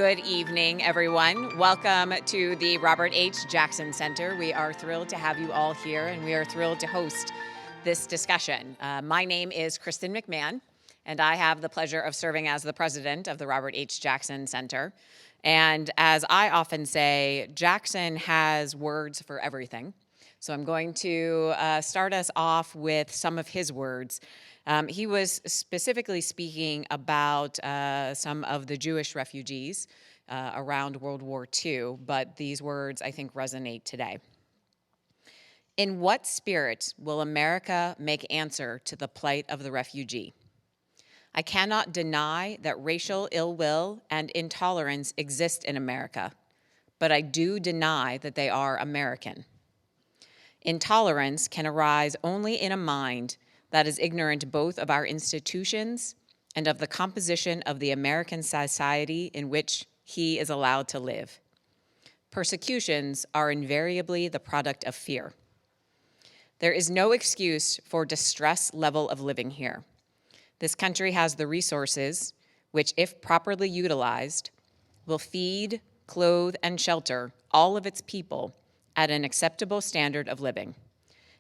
Good evening, everyone. Welcome to the Robert H. Jackson Center. We are thrilled to have you all here, and we are thrilled to host this discussion. My name is Kristen McMahon, and I have the pleasure of serving as the president of the Robert H. Jackson Center. And as I often say, Jackson has words for everything. So I'm going to start us off with some of his words. He was specifically speaking about some of the Jewish refugees around World War II, but these words, I think, resonate today. In what spirit will America make answer to the plight of the refugee? I cannot deny that racial ill will and intolerance exist in America, but I do deny that they are American. Intolerance can arise only in a mind that is ignorant both of our institutions and of the composition of the American society in which he is allowed to live. Persecutions are invariably the product of fear. There is no excuse for distress level of living here. This country has the resources which, if properly utilized, will feed, clothe, and shelter all of its people at an acceptable standard of living.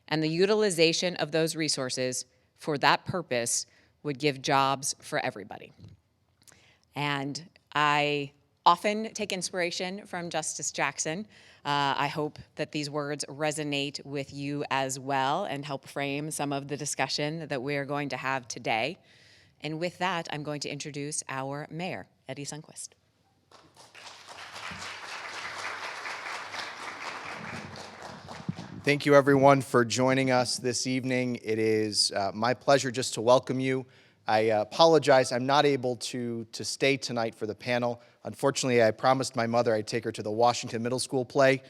And the utilization of those resources for that purpose would give jobs for everybody. And I often take inspiration from Justice Jackson. I hope that these words resonate with you as well and help frame some of the discussion that we're going to have today. And with that, I'm going to introduce our mayor, Eddie Sundquist. Thank you, everyone, for joining us this evening. It is my pleasure just to welcome you. I apologize. I'm not able to stay tonight for the panel. Unfortunately, I promised my mother I'd take her to the Washington Middle School play,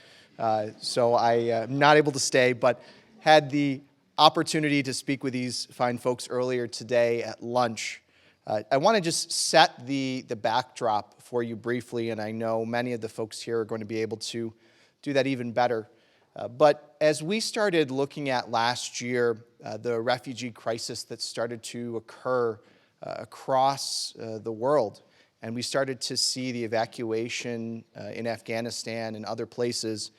so I am not able to stay, but had the opportunity to speak with these fine folks earlier today at lunch. I want to just set the backdrop for you briefly, and I know many of the folks here are going to be able to do that even better. But as we started looking at last year, the refugee crisis that started to occur across the world, and we started to see the evacuation in Afghanistan and other places,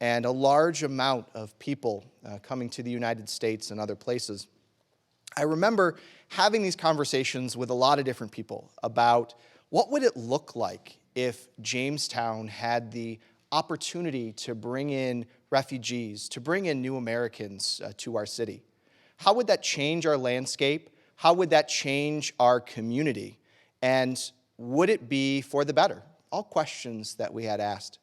and a large amount of people coming to the United States and other places, I remember having these conversations with a lot of different people about what would it look like if Jamestown had the opportunity to bring in refugees, to bring in new Americans to our city. How would that change our landscape? How would that change our community? And would it be for the better? All questions that we had asked.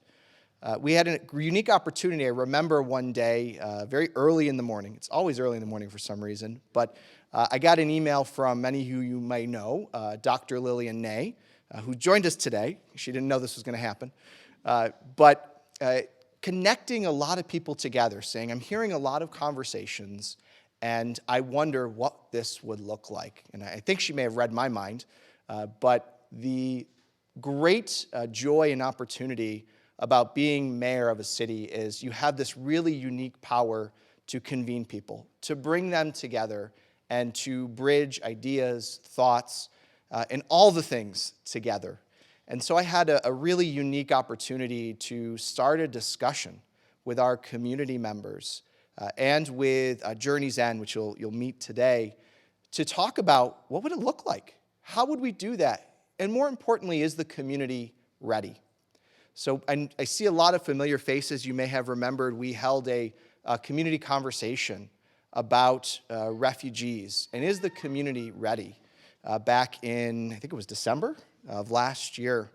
We had a unique opportunity. I remember one day, very early in the morning. It's always early in the morning for some reason, but I got an email from many who you may know, Dr. Lillian Ney, who joined us today. She didn't know this was going to happen. But connecting a lot of people together, saying, I'm hearing a lot of conversations, and I wonder what this would look like. And I think she may have read my mind, but the great joy and opportunity about being mayor of a city is you have this really unique power to convene people, to bring them together, and to bridge ideas, thoughts, and all the things together. And so I had a really unique opportunity to start a discussion with our community members and with Journey's End, which you'll meet today, to talk about what would it look like? How would we do that? And more importantly, is the community ready? So I see a lot of familiar faces. You may have remembered we held a community conversation about refugees. And is the community ready? Back in, I think it was December of last year.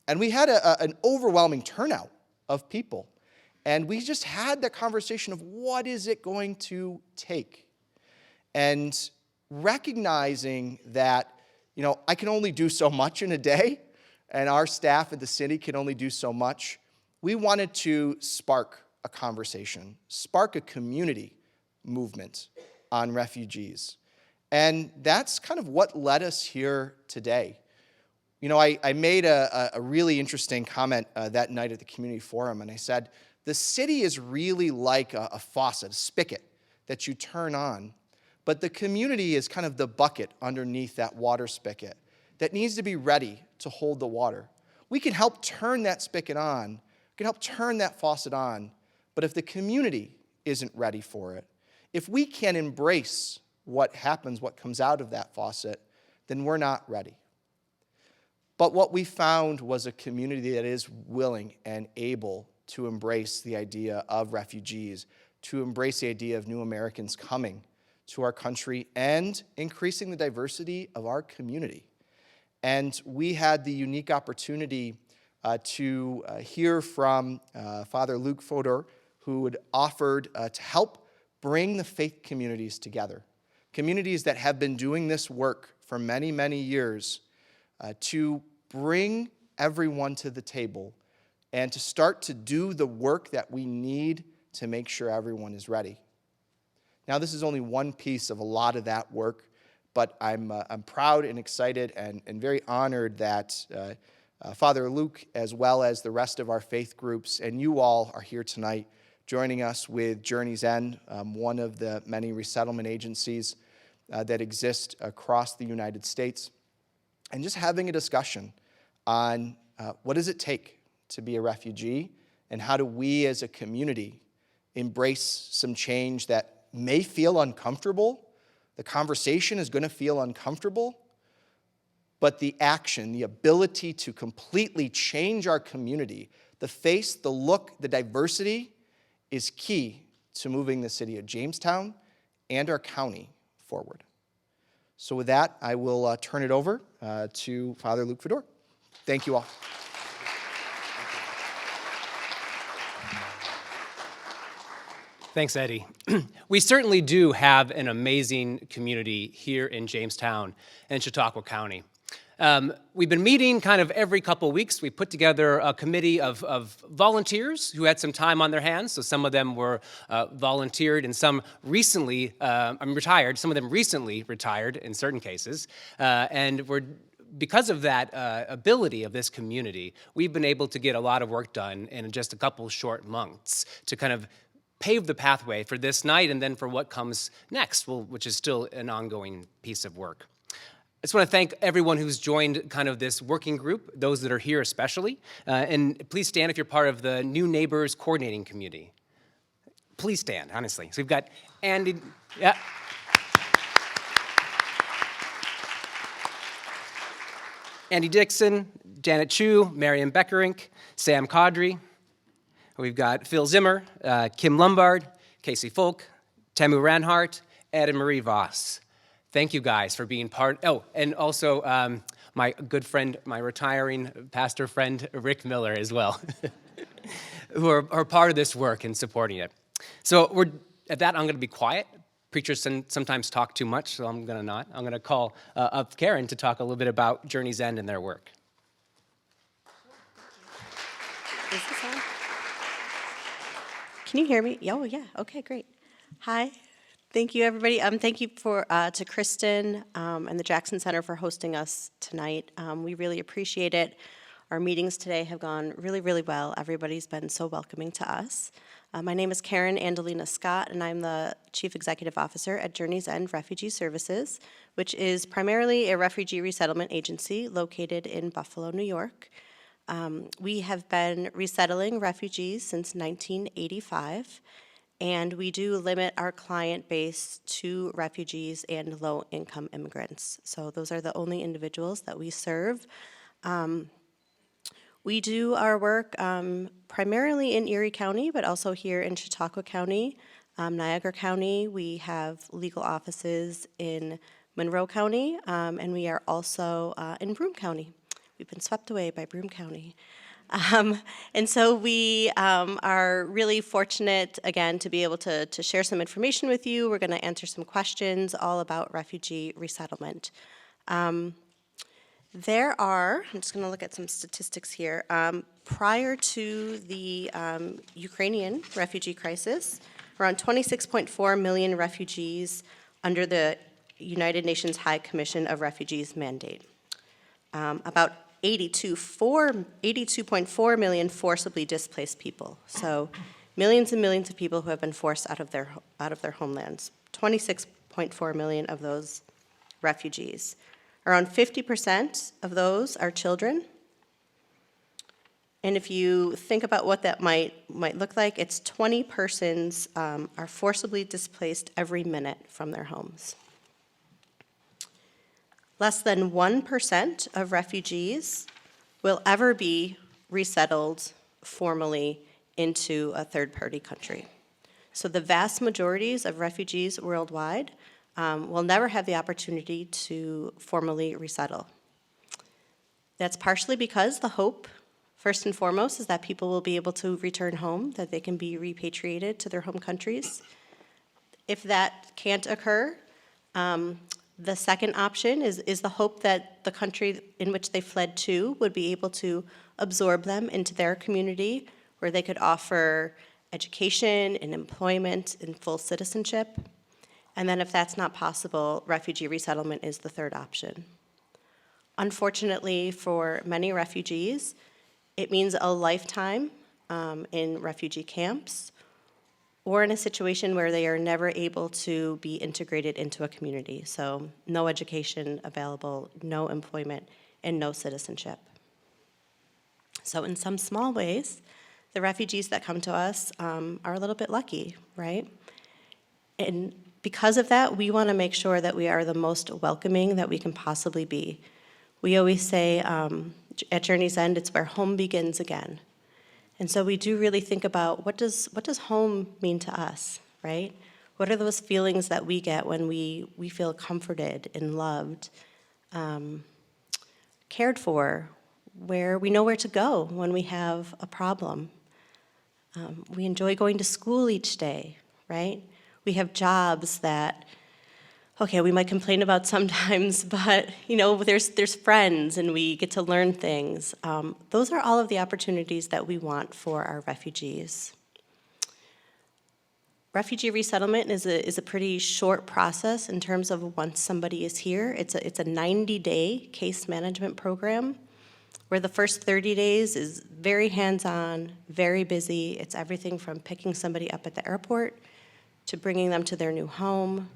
And we had an overwhelming turnout of people. And we just had that conversation of what is it going to take? And recognizing that, I can only do so much in a day, and our staff at the city can only do so much. We wanted to spark a conversation, spark a community movement on refugees. And that's kind of what led us here today. I made a really interesting comment that night at the community forum, and I said, the city is really like a faucet, a spigot that you turn on, but the community is kind of the bucket underneath that water spigot that needs to be ready to hold the water. We can help turn that spigot on, we can help turn that faucet on, but if the community isn't ready for it, if we can't embrace what happens, what comes out of that faucet, then we're not ready. But what we found was a community that is willing and able to embrace the idea of refugees, to embrace the idea of new Americans coming to our country and increasing the diversity of our community. And we had the unique opportunity to hear from Father Luke Fodor, who had offered to help bring the faith communities together, communities that have been doing this work for many, many years, to bring everyone to the table and to start to do the work that we need to make sure everyone is ready. Now, this is only one piece of a lot of that work, but I'm proud and excited and very honored that Father Luke, as well as the rest of our faith groups, and you all are here tonight joining us with Journey's End, one of the many resettlement agencies that exist across the United States, and just having a discussion on what does it take to be a refugee, and how do we as a community embrace some change that may feel uncomfortable. The conversation is going to feel uncomfortable, but the action, the ability to completely change our community, the face, the look, the diversity is key to moving the city of Jamestown and our county forward. So with that, I will turn it over to Father Luke Fodor. Thank you all. Thanks, Eddie. We certainly do have an amazing community here in Jamestown and Chautauqua County. We've been meeting kind of every couple of weeks. We put together a committee of volunteers who had some time on their hands. So some of them were volunteered and some recently retired. Some of them recently retired in certain cases. Because of that ability of this community, we've been able to get a lot of work done in just a couple short months to kind of pave the pathway for this night and then for what comes next, which is still an ongoing piece of work. I just want to thank everyone who's joined kind of this working group, those that are here especially. And please stand if you're part of the New Neighbors Coordinating Committee. Please stand, honestly. So we've got Andy. Yeah. Andy Dixon, Janet Chu, Marion Beckerink, Sam Caudry. We've got Phil Zimmer, Kim Lombard, Casey Folk, Tamu Ranhart, Ed and Marie Voss. Thank you guys for being part. Oh, and also my good friend, my retiring pastor friend, Rick Miller as well, who are part of this work and supporting it. So at that, I'm going to be quiet. Preachers sometimes talk too much, so I'm going to not. I'm going to call up Karen to talk a little bit about Journey's End and their work. Is this on? Can you hear me? Oh, yeah. Okay, great. Hi. Thank you, everybody. Thank you to Kristen and the Jackson Center for hosting us tonight. We really appreciate it. Our meetings today have gone really, really well. Everybody's been so welcoming to us. My name is Karen Andelina Scott, and I'm the Chief Executive Officer at Journey's End Refugee Services, which is primarily a refugee resettlement agency located in Buffalo, New York. We have been resettling refugees since 1985, and we do limit our client base to refugees and low-income immigrants. So those are the only individuals that we serve. We do our work primarily in Erie County, but also here in Chautauqua County, Niagara County. We have legal offices in Monroe County, and we are also in Broome County. We've been swept away by Broome County. And so we are really fortunate, again, to be able to share some information with you. We're going to answer some questions all about refugee resettlement. I'm just going to look at some statistics here. Prior to the Ukrainian refugee crisis, around 26.4 million refugees under the United Nations High Commission of Refugees mandate. About 82.4 million forcibly displaced people. So millions and millions of people who have been forced out of their homelands. 26.4 million of those refugees. Around 50% of those are children. And if you think about what that might look like, it's 20 persons are forcibly displaced every minute from their homes. Less than 1% of refugees will ever be resettled formally into a third-party country. So the vast majorities of refugees worldwide will never have the opportunity to formally resettle. That's partially because the hope, first and foremost, is that people will be able to return home, that they can be repatriated to their home countries. If that can't occur, the second option is the hope that the country in which they fled to would be able to absorb them into their community, where they could offer education and employment and full citizenship. And then if that's not possible, refugee resettlement is the third option. Unfortunately, for many refugees, it means a lifetime in refugee camps or in a situation where they are never able to be integrated into a community. So no education available, no employment, and no citizenship. So in some small ways, the refugees that come to us are a little bit lucky, right? And because of that, we want to make sure that we are the most welcoming that we can possibly be. We always say at Journey's End, it's where home begins again. And so we do really think about what does home mean to us, right? What are those feelings that we get when we feel comforted and loved, cared for, where we know where to go when we have a problem. We enjoy going to school each day, right? We have jobs that, okay, we might complain about sometimes, but there's friends and we get to learn things. Those are all of the opportunities that we want for our refugees. Refugee resettlement is a pretty short process in terms of once somebody is here. It's a 90-day case management program where the first 30 days is very hands-on, very busy. It's everything from picking somebody up at the airport to bringing them to their new home,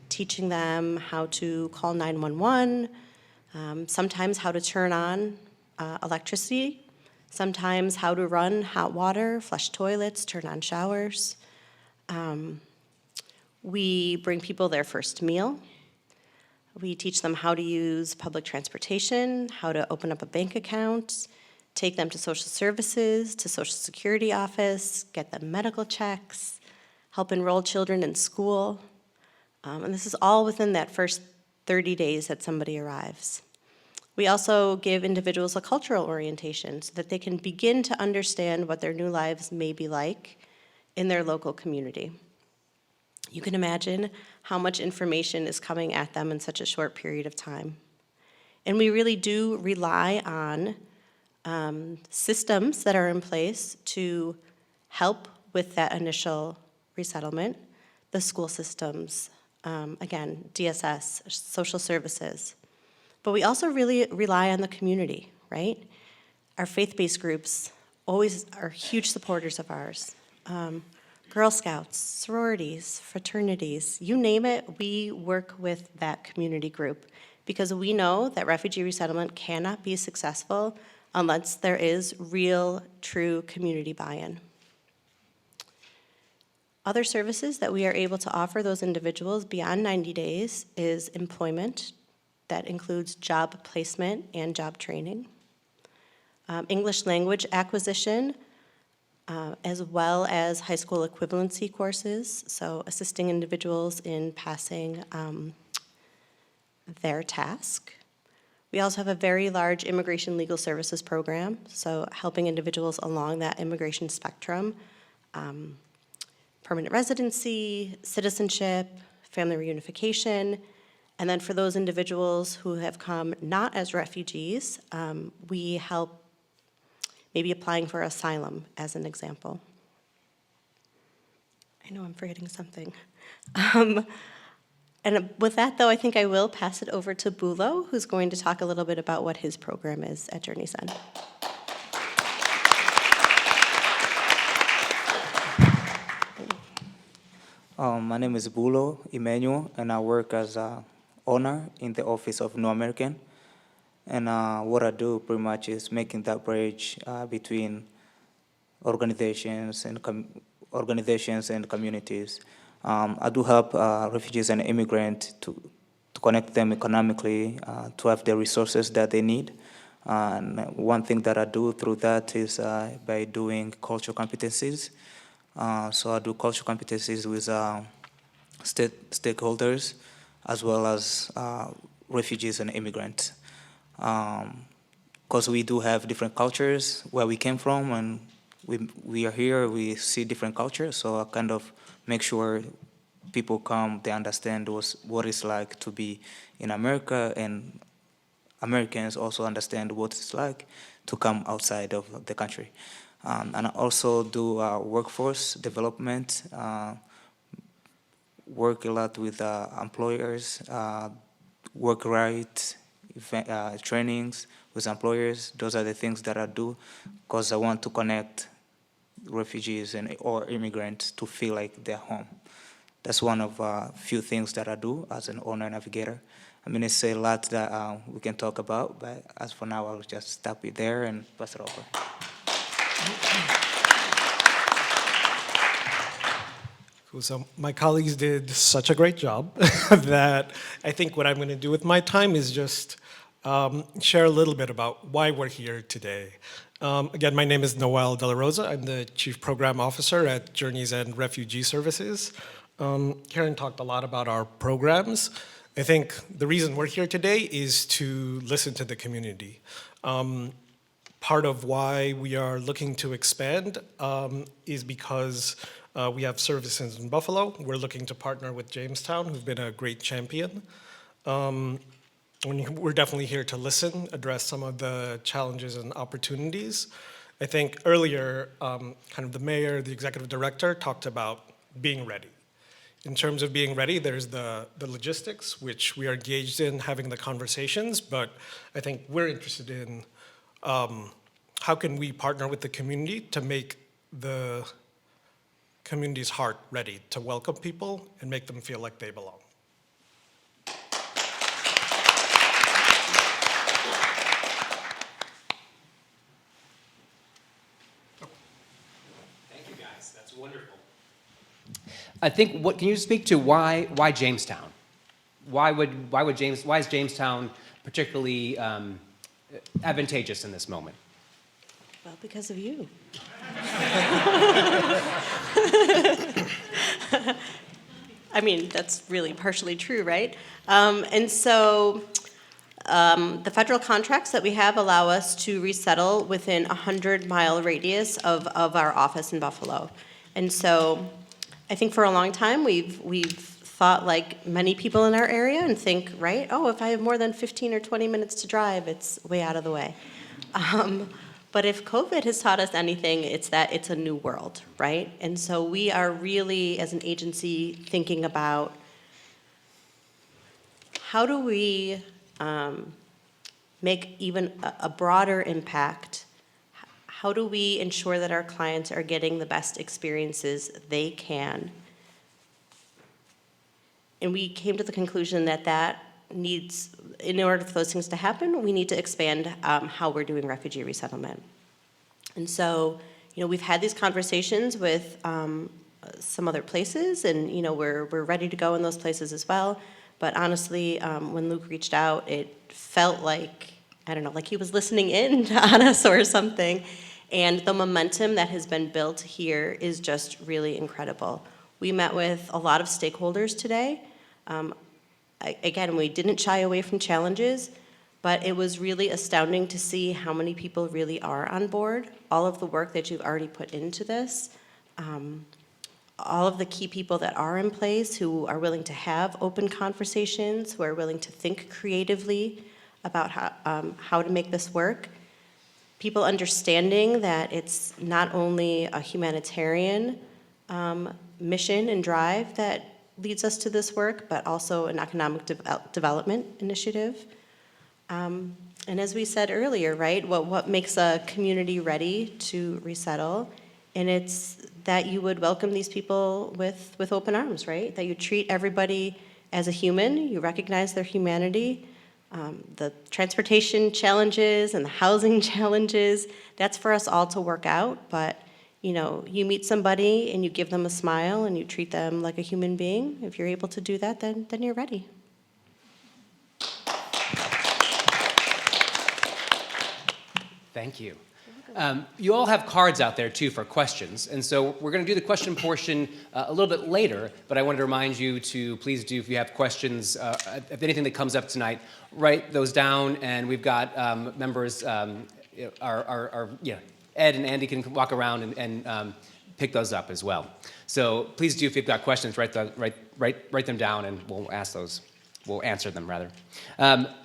teaching them how to call 911, sometimes how to turn on electricity, sometimes how to run hot water, flush toilets, turn on showers. We bring people their first meal. We teach them how to use public transportation, how to open up a bank account, take them to social services, to Social Security office, get them medical checks, help enroll children in school. And this is all within that first 30 days that somebody arrives. We also give individuals a cultural orientation so that they can begin to understand what their new lives may be like in their local community. You can imagine how much information is coming at them in such a short period of time. And we really do rely on systems that are in place to help with that initial resettlement, the school systems, again, DSS, social services. But we also really rely on the community, right? Our faith-based groups always are huge supporters of ours. Girl Scouts, sororities, fraternities, you name it, we work with that community group because we know that refugee resettlement cannot be successful unless there is real, true community buy-in. Other services that we are able to offer those individuals beyond 90 days is employment. That includes job placement and job training. English language acquisition, as well as high school equivalency courses, so assisting individuals in passing their task. We also have a very large immigration legal services program, so helping individuals along that immigration spectrum, permanent residency, citizenship, family reunification, and then for those individuals who have come not as refugees, we help maybe applying for asylum as an example. I know I'm forgetting something. And with that, though, I think I will pass it over to Bulo, who's going to talk a little bit about what his program is at Journey's End. My name is Bulo Emmanuel, and I work as an owner in the Office of New American. And what I do pretty much is making that bridge between organizations and communities. I do help refugees and immigrants to connect them economically, to have the resources that they need. And one thing that I do through that is by doing cultural competencies. So I do cultural competencies with stakeholders as well as refugees and immigrants. Because we do have different cultures where we came from, and we are here, we see different cultures, so I kind of make sure people come, they understand what it's like to be in America, and Americans also understand what it's like to come outside of the country. And I also do workforce development, work a lot with employers, work right, trainings with employers. Those are the things that I do because I want to connect refugees or immigrants to feel like they're home. That's one of few things that I do as an owner navigator. I mean, it's a lot that we can talk about, but as for now, I'll just stop it there and pass it over. Cool. So my colleagues did such a great job that I think what I'm going to do with my time is just share a little bit about why we're here today. Again, my name is Noel De La Rosa. I'm the Chief Program Officer at Journeys and Refugee Services. Karen talked a lot about our programs. I think the reason we're here today is to listen to the community. Part of why we are looking to expand is because we have services in Buffalo. We're looking to partner with Jamestown, who've been a great champion. We're definitely here to listen, address some of the challenges and opportunities. I think earlier, kind of the mayor, the executive director talked about being ready. In terms of being ready, there's the logistics, which we are engaged in having the conversations, but I think we're interested in how can we partner with the community to make the community's heart ready to welcome people and make them feel like they belong. Thank you, guys. That's wonderful. I think, can you speak to why Jamestown? Why is Jamestown particularly advantageous in this moment? Well, because of you. I mean, that's really partially true, right? And so the federal contracts that we have allow us to resettle within a 100-mile radius of our office in Buffalo. And so I think for a long time we've thought like many people in our area and think, right, oh, if I have more than 15 or 20 minutes to drive, it's way out of the way. But if COVID has taught us anything, it's that it's a new world, right? And so we are really, as an agency, thinking about how do we make even a broader impact? How do we ensure that our clients are getting the best experiences they can? And we came to the conclusion that needs, in order for those things to happen, we need to expand how we're doing refugee resettlement. And so, we've had these conversations with some other places, and we're ready to go in those places as well. But honestly, when Luke reached out, it felt like, I don't know, like he was listening in on us or something. And the momentum that has been built here is just really incredible. We met with a lot of stakeholders today. Again, we didn't shy away from challenges, but it was really astounding to see how many people really are on board, all of the work that you've already put into this, all of the key people that are in place who are willing to have open conversations, who are willing to think creatively about how to make this work. People understanding that it's not only a humanitarian mission and drive that leads us to this work, but also an economic development initiative. And as we said earlier, right, what makes a community ready to resettle? And it's that you would welcome these people with open arms, right? That you treat everybody as a human, you recognize their humanity, The transportation challenges and the housing challenges, that's for us all to work out, but you meet somebody and you give them a smile and you treat them like a human being. If you're able to do that, then you're ready. Thank you. You all have cards out there, too, for questions. And so we're going to do the question portion a little bit later, but I wanted to remind you to please do, if you have questions, if anything that comes up tonight, write those down. And we've got members, Ed and Andy can walk around and pick those up as well. So please do, if you've got questions, write them down, and we'll answer them, rather.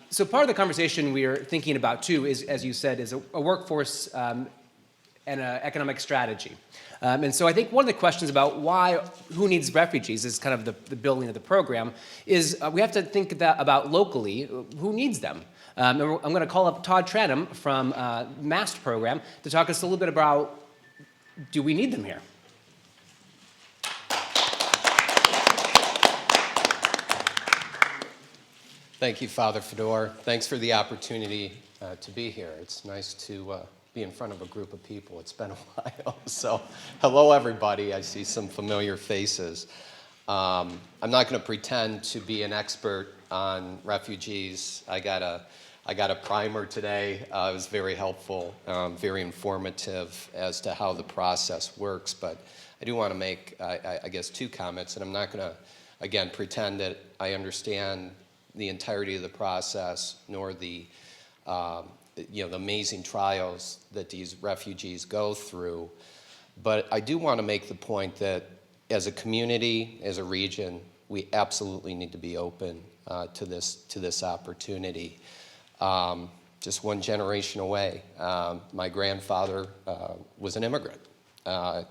So part of the conversation we are thinking about, too, is, as you said, is a workforce and an economic strategy. And so I think one of the questions about who needs refugees is kind of the building of the program, is we have to think about locally, who needs them? And I'm going to call up Todd Tranum from MAST program to talk us a little bit about, do we need them here? Thank you, Father Fedor. Thanks for the opportunity to be here. It's nice to be in front of a group of people. It's been a while. So, hello, everybody. I see some familiar faces. I'm not going to pretend to be an expert on refugees. I got a primer today. It was very helpful, very informative as to how the process works. But I do want to make, I guess, two comments. And I'm not going to, again, pretend that I understand the entirety of the process, nor the the amazing trials that these refugees go through. But I do want to make the point that as a community, as a region, we absolutely need to be open to this opportunity. Just one generation away, my grandfather was an immigrant,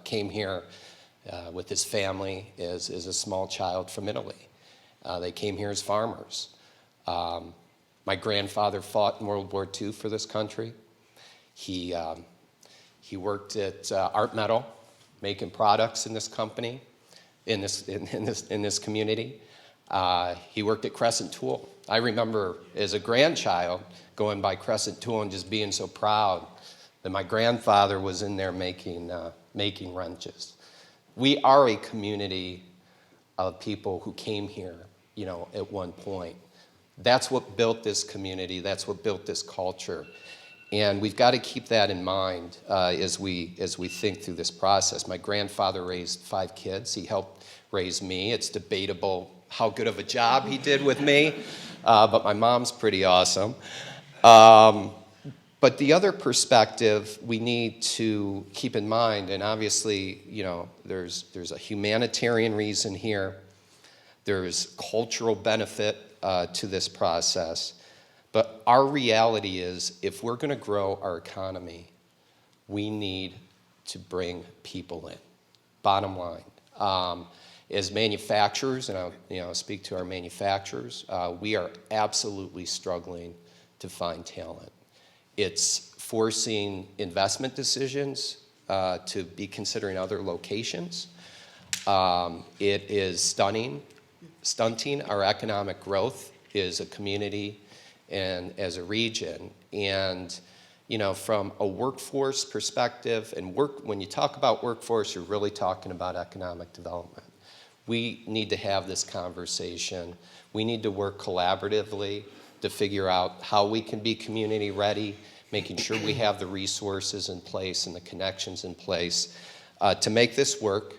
came here with his family as a small child from Italy. They came here as farmers. My grandfather fought in World War II for this country. He worked at Art Metal, making products in this company, in this community. He worked at Crescent Tool. I remember as a grandchild going by Crescent Tool and just being so proud that my grandfather was in there making wrenches. We are a community of people who came here, at one point. That's what built this community. That's what built this culture. And we've got to keep that in mind as we think through this process. My grandfather raised 5 kids. He helped raise me. It's debatable how good of a job he did with me, but my mom's pretty awesome. But the other perspective we need to keep in mind, and obviously, there's a humanitarian reason here. There's cultural benefit to this process. But our reality is, if we're going to grow our economy, we need to bring people in. Bottom line. As manufacturers, and I'll speak to our manufacturers, we are absolutely struggling to find talent. It's forcing investment decisions to be considering other locations. It is stunting our economic growth as a community and as a region. And from a workforce perspective, and when you talk about workforce, you're really talking about economic development. We need to have this conversation. We need to work collaboratively to figure out how we can be community ready, making sure we have the resources in place and the connections in place to make this work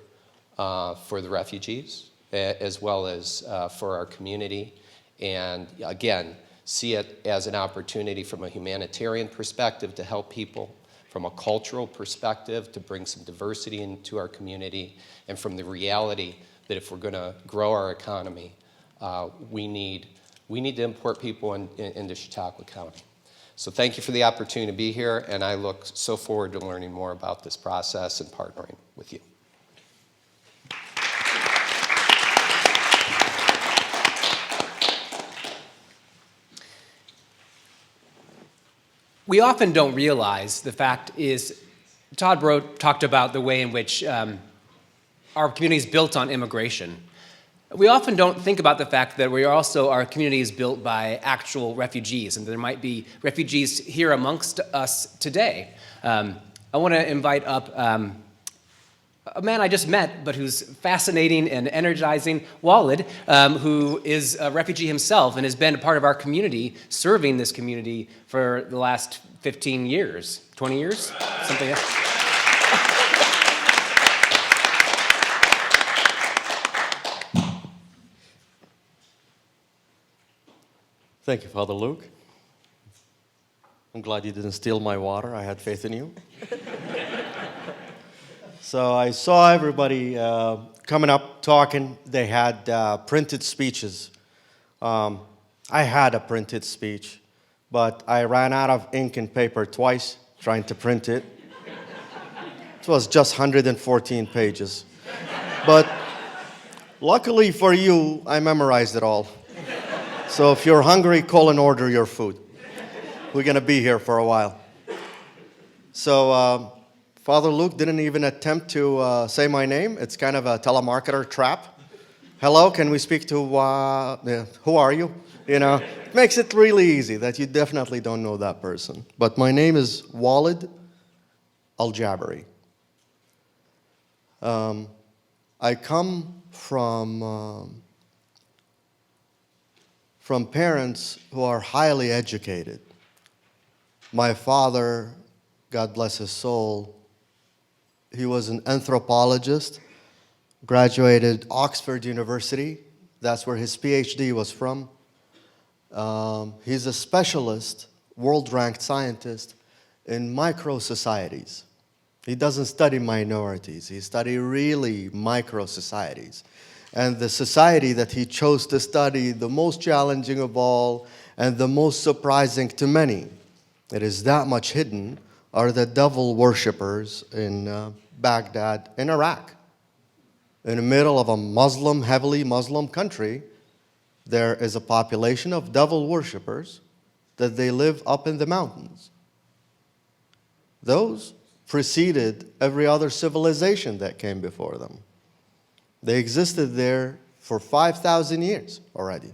for the refugees as well as for our community. And again, see it as an opportunity from a humanitarian perspective to help people, from a cultural perspective to bring some diversity into our community, and from the reality that if we're going to grow our economy, we need to import people into Chautauqua County. So thank you for the opportunity to be here, and I look so forward to learning more about this process and partnering with you. We often don't realize, the fact is, Todd talked about the way in which our community is built on immigration. We often don't think about the fact that our community is built by actual refugees, and there might be refugees here amongst us today. I want to invite up a man I just met, but who's fascinating and energizing, Walid, who is a refugee himself and has been a part of our community, serving this community for the last 15 years, 20 years, something like that. Thank you, Father Luke. I'm glad you didn't steal my water. I had faith in you. So I saw everybody coming up, talking. They had printed speeches. I had a printed speech, but I ran out of ink and paper twice trying to print it. It was just 114 pages. But luckily for you, I memorized it all. So if you're hungry, call and order your food. We're going to be here for a while. So Father Luke didn't even attempt to say my name. It's kind of a telemarketer trap. Hello, can we speak to, who are you? You know, it makes it really easy that you definitely don't know that person. But my name is Walid Aljabri. I come from parents who are highly educated. My father, God bless his soul, he was an anthropologist, graduated Oxford University. That's where his PhD was from. He's a specialist, world-ranked scientist in micro-societies. He doesn't study minorities. He studies really micro-societies. And the society that he chose to study, the most challenging of all and the most surprising to many, it is that much hidden, are the devil worshippers in Baghdad, in Iraq. In the middle of a Muslim, heavily Muslim country, there is a population of devil worshippers that they live up in the mountains. Those preceded every other civilization that came before them. They existed there for 5,000 years already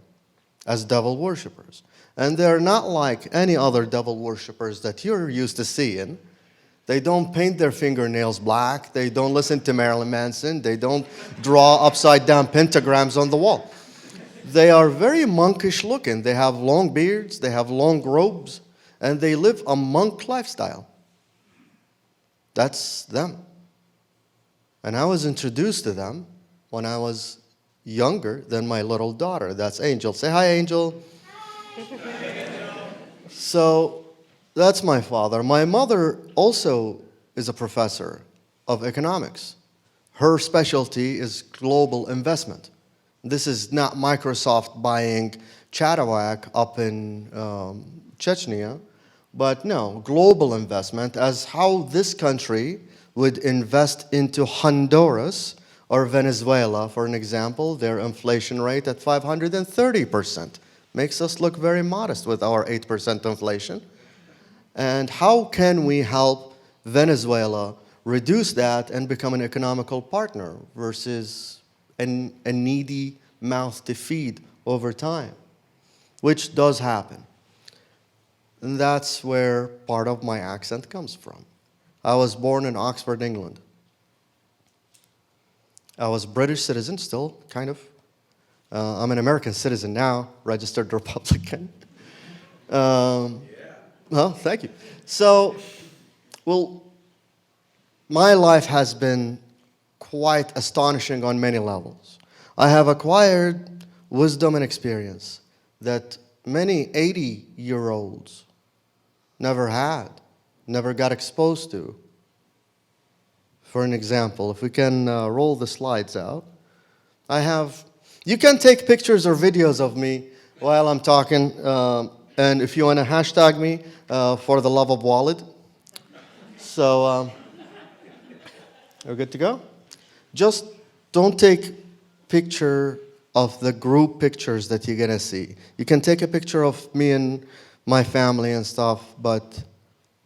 as devil worshippers. And they're not like any other devil worshippers that you're used to seeing. They don't paint their fingernails black. They don't listen to Marilyn Manson. They don't draw upside-down pentagrams on the wall. They are very monkish looking. They have long beards. They have long robes. And they live a monk lifestyle. That's them. And I was introduced to them when I was younger than my little daughter. That's Angel. Say hi, Angel. So that's my father. My mother also is a professor of economics. Her specialty is global investment. This is not Microsoft buying Chatawak up in Chechnya, but no, global investment as how this country would invest into Honduras or Venezuela, for an example. Their inflation rate at 530% makes us look very modest with our 8% inflation. And how can we help Venezuela reduce that and become an economical partner versus a needy mouth to feed over time, which does happen. And that's where part of my accent comes from. I was born in Oxford, England. I was a British citizen, still, kind of. I'm an American citizen now, registered Republican. Well, thank you. So, well, my life has been quite astonishing on many levels. I have acquired wisdom and experience that many 80-year-olds never had, never got exposed to. For an example, if we can roll the slides out, you can take pictures or videos of me while I'm talking, and if you want to hashtag me, for the love of Walid. So, we're good to go? Just don't take picture of the group pictures that you're gonna see. You can take a picture of me and my family and stuff, but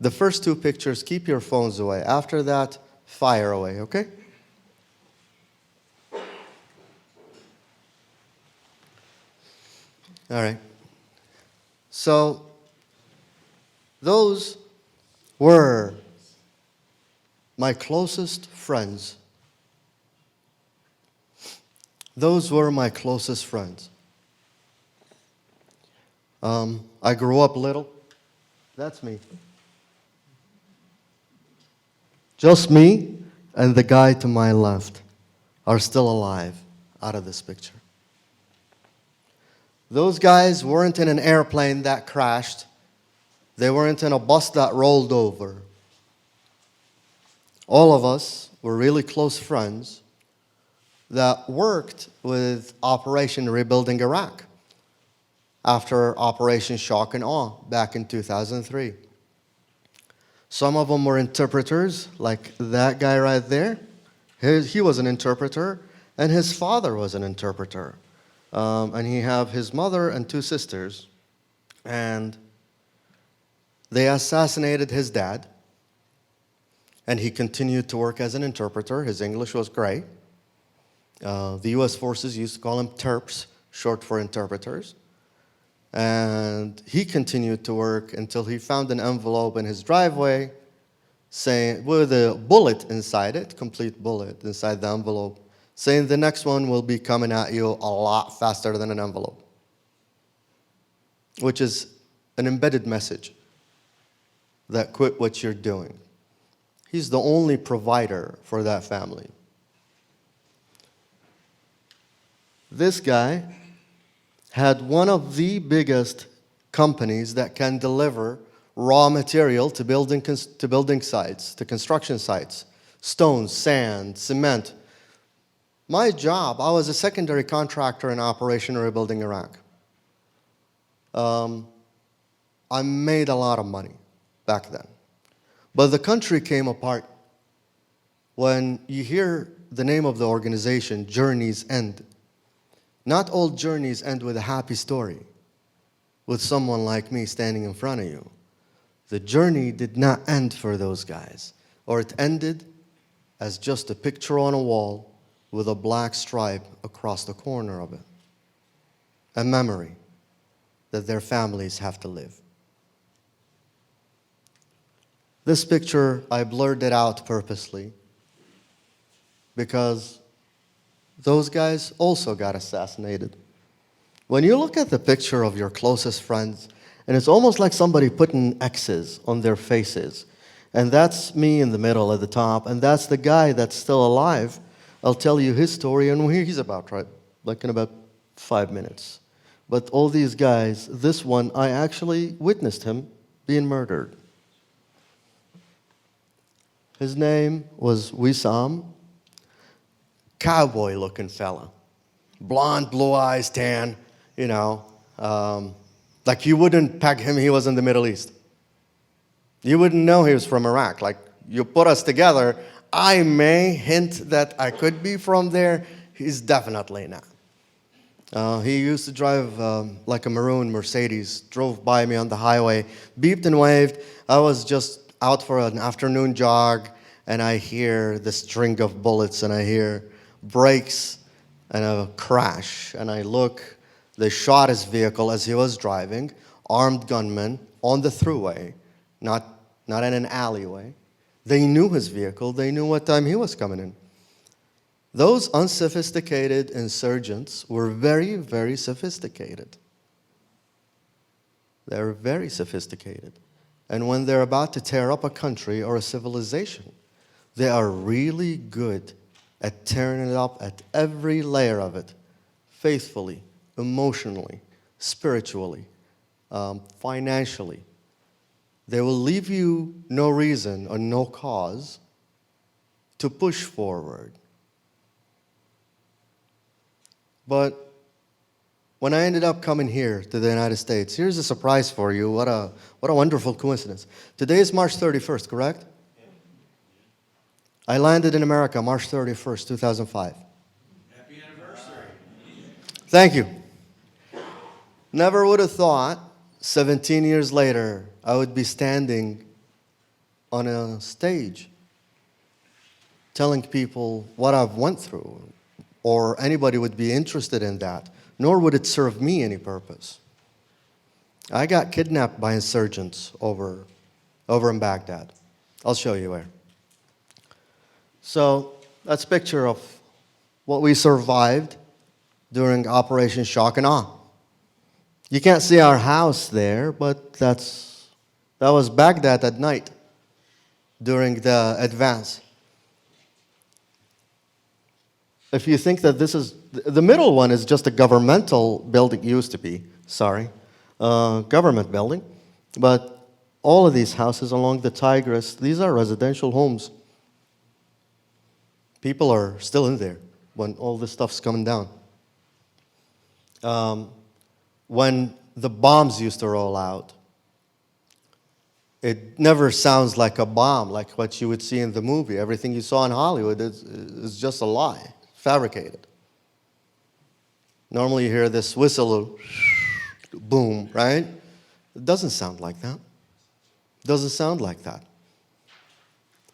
the first two pictures, keep your phones away. After that, fire away, okay? All right. So, those were my closest friends. Those were my closest friends. I grew up little. That's me. Just me and the guy to my left are still alive out of this picture. Those guys weren't in an airplane that crashed. They weren't in a bus that rolled over. All of us were really close friends that worked with Operation Rebuilding Iraq after Operation Shock and Awe back in 2003. Some of them were interpreters, like that guy right there. He was an interpreter, and his father was an interpreter. And he had his mother and 2 sisters, and they assassinated his dad, and he continued to work as an interpreter. His English was great. The U.S. forces used to call him Terps, short for interpreters. And he continued to work until he found an envelope in his driveway saying, with a bullet inside it, complete bullet inside the envelope, saying the next one will be coming at you a lot faster than an envelope, which is an embedded message that quit what you're doing. He's the only provider for that family. This guy had one of the biggest companies that can deliver raw material to building sites, to construction sites, stones, sand, cement. My job, I was a secondary contractor in Operation Rebuilding Iraq. I made a lot of money back then. But the country came apart. When you hear the name of the organization, Journeys End, not all journeys end with a happy story, with someone like me standing in front of you. The journey did not end for those guys, or it ended as just a picture on a wall with a black stripe across the corner of it. A memory that their families have to live. This picture, I blurred it out purposely because those guys also got assassinated. When you look at the picture of your closest friends, and it's almost like somebody putting X's on their faces, and that's me in the middle at the top, and that's the guy that's still alive. I'll tell you his story, and he's about right, like in about 5 minutes. But all these guys, this one, I actually witnessed him being murdered. His name was Wissam. Cowboy-looking fella. Blonde, blue eyes, tan, you know. Like you wouldn't peg him, he was in the Middle East. You wouldn't know he was from Iraq. Like, you put us together, I may hint that I could be from there. He's definitely not. He used to drive like a maroon Mercedes, drove by me on the highway, beeped and waved. I was just out for an afternoon jog, and I hear the string of bullets, and I hear brakes and a crash, and I look. They shot his vehicle as he was driving, armed gunmen on the thruway, not in an alleyway. They knew his vehicle. They knew what time he was coming in. Those unsophisticated insurgents were very, very sophisticated. They're very sophisticated. And when they're about to tear up a country or a civilization, they are really good at tearing it up at every layer of it, faithfully, emotionally, spiritually, financially. They will leave you no reason or no cause to push forward. But when I ended up coming here to the United States, here's a surprise for you. What a wonderful coincidence. Today is March 31st, correct? I landed in America March 31st, 2005. Happy anniversary. Thank you. Never would have thought 17 years later I would be standing on a stage telling people what I've went through, or anybody would be interested in that nor would it serve me any purpose. I got kidnapped by insurgents over in Baghdad. I'll show you where. So that's a picture of what we survived during Operation Shock and Awe. You can't see our house there, but that was Baghdad at night during the advance. If you think that this is, the middle one is just a governmental building, used to be, government building, but all of these houses along the Tigris, these are residential homes. People are still in there when all this stuff's coming down. When the bombs used to roll out, it never sounds like a bomb, like what you would see in the movie. Everything you saw in Hollywood is just a lie, fabricated. Normally you hear this whistle, boom, right? It doesn't sound like that. It doesn't sound like that.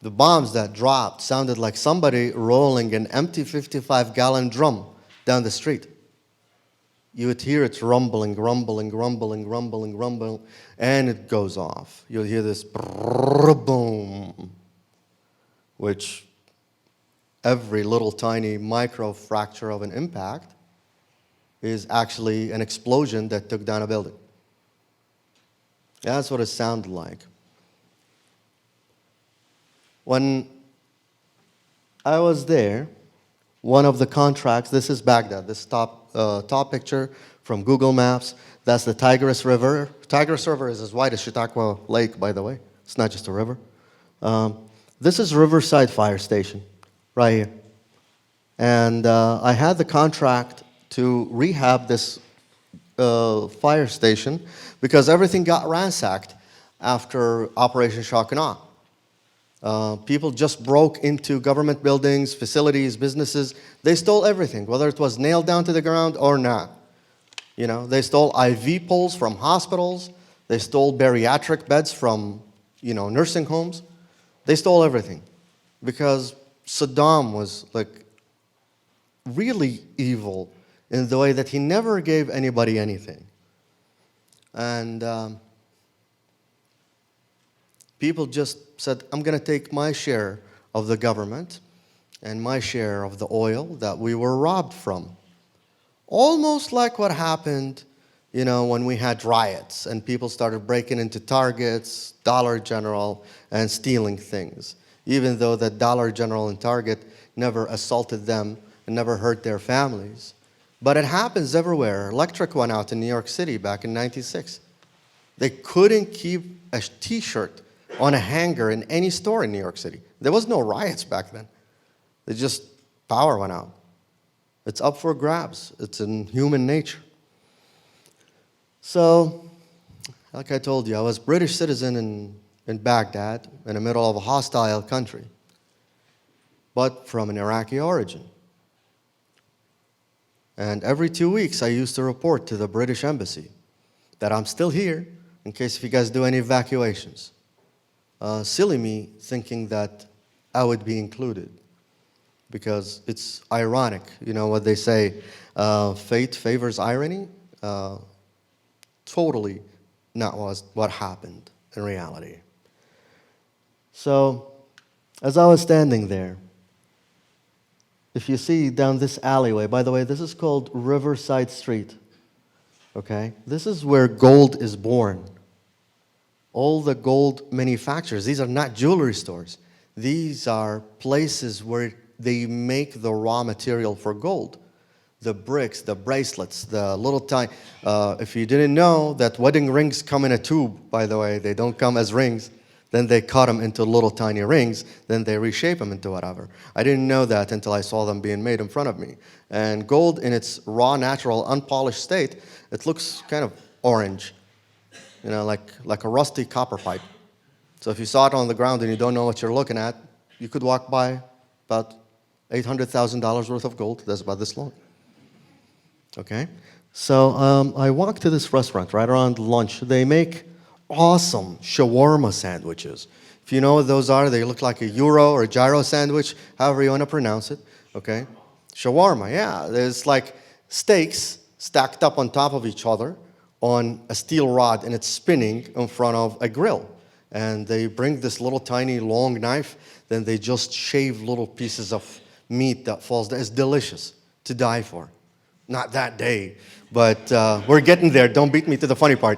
The bombs that dropped sounded like somebody rolling an empty 55-gallon drum down the street. You would hear it rumbling, rumbling, rumbling, rumbling, rumbling, and it goes off. You'll hear this boom, which every little tiny micro fracture of an impact is actually an explosion that took down a building. That's what it sounded like. When I was there, one of the contracts, this is Baghdad, this top picture from Google Maps, that's the Tigris River. Tigris River is as wide as Chautauqua Lake, by the way. It's not just a river. This is Riverside Fire Station, right here. And I had the contract to rehab this fire station because everything got ransacked after Operation Shock and Awe. People just broke into government buildings, facilities, businesses. They stole everything, whether it was nailed down to the ground or not. You know, they stole IV poles from hospitals. They stole bariatric beds from, nursing homes. They stole everything because Saddam was like really evil in the way that he never gave anybody anything. And people just said, I'm going to take my share of the government and my share of the oil that we were robbed from. Almost like what happened, when we had riots and people started breaking into Targets, Dollar General, and stealing things, even though the Dollar General and Target never assaulted them and never hurt their families. But it happens everywhere. Electric went out in New York City back in '96. They couldn't keep a T-shirt on a hanger in any store in New York City. There was no riots back then. Power went out. It's up for grabs. It's in human nature. So, like I told you, I was a British citizen in Baghdad, in the middle of a hostile country, but from an Iraqi origin. And every 2 weeks, I used to report to the British Embassy that I'm still here in case if you guys do any evacuations. Silly me thinking that I would be included because it's ironic. You know what they say, fate favors irony? Totally not what happened in reality. So, as I was standing there, if you see down this alleyway, by the way, this is called Riverside Street, okay? This is where gold is born. All the gold manufacturers, these are not jewelry stores. These are places where they make the raw material for gold. The bricks, the bracelets, the little tiny, if you didn't know that wedding rings come in a tube, by the way, they don't come as rings. Then they cut them into little tiny rings, then they reshape them into whatever. I didn't know that until I saw them being made in front of me. And gold in its raw, natural, unpolished state, it looks kind of orange, like a rusty copper pipe. So if you saw it on the ground and you don't know what you're looking at, you could walk by about $800,000 worth of gold. That's about this long. Okay? So I walked to this restaurant right around lunch. They make awesome shawarma sandwiches. If you know what those are, they look like a Euro or a gyro sandwich, however you want to pronounce it, okay? Shawarma, yeah. There's like steaks stacked up on top of each other on a steel rod, and it's spinning in front of a grill. And they bring this little tiny long knife, then they just shave little pieces of meat that falls down. It's delicious to die for. Not that day, but we're getting there. Don't beat me to the funny part.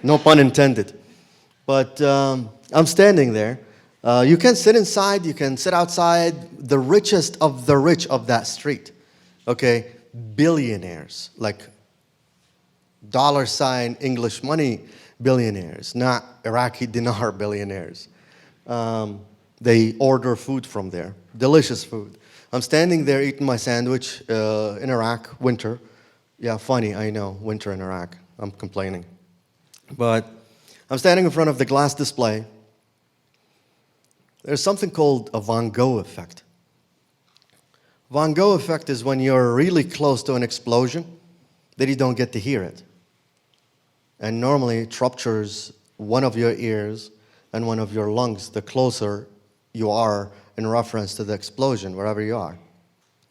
No pun intended. But I'm standing there. You can sit inside, you can sit outside. The richest of the rich of that street, okay? Billionaires, like dollar sign English money billionaires, not Iraqi dinar billionaires. They order food from there, delicious food. I'm standing there eating my sandwich in Iraq, winter. Yeah, funny, I know, winter in Iraq. I'm complaining. But I'm standing in front of the glass display. There's something called a Van Gogh effect. Van Gogh effect is when you're really close to an explosion, that you don't get to hear it. And normally it ruptures one of your ears and one of your lungs the closer you are in reference to the explosion, wherever you are.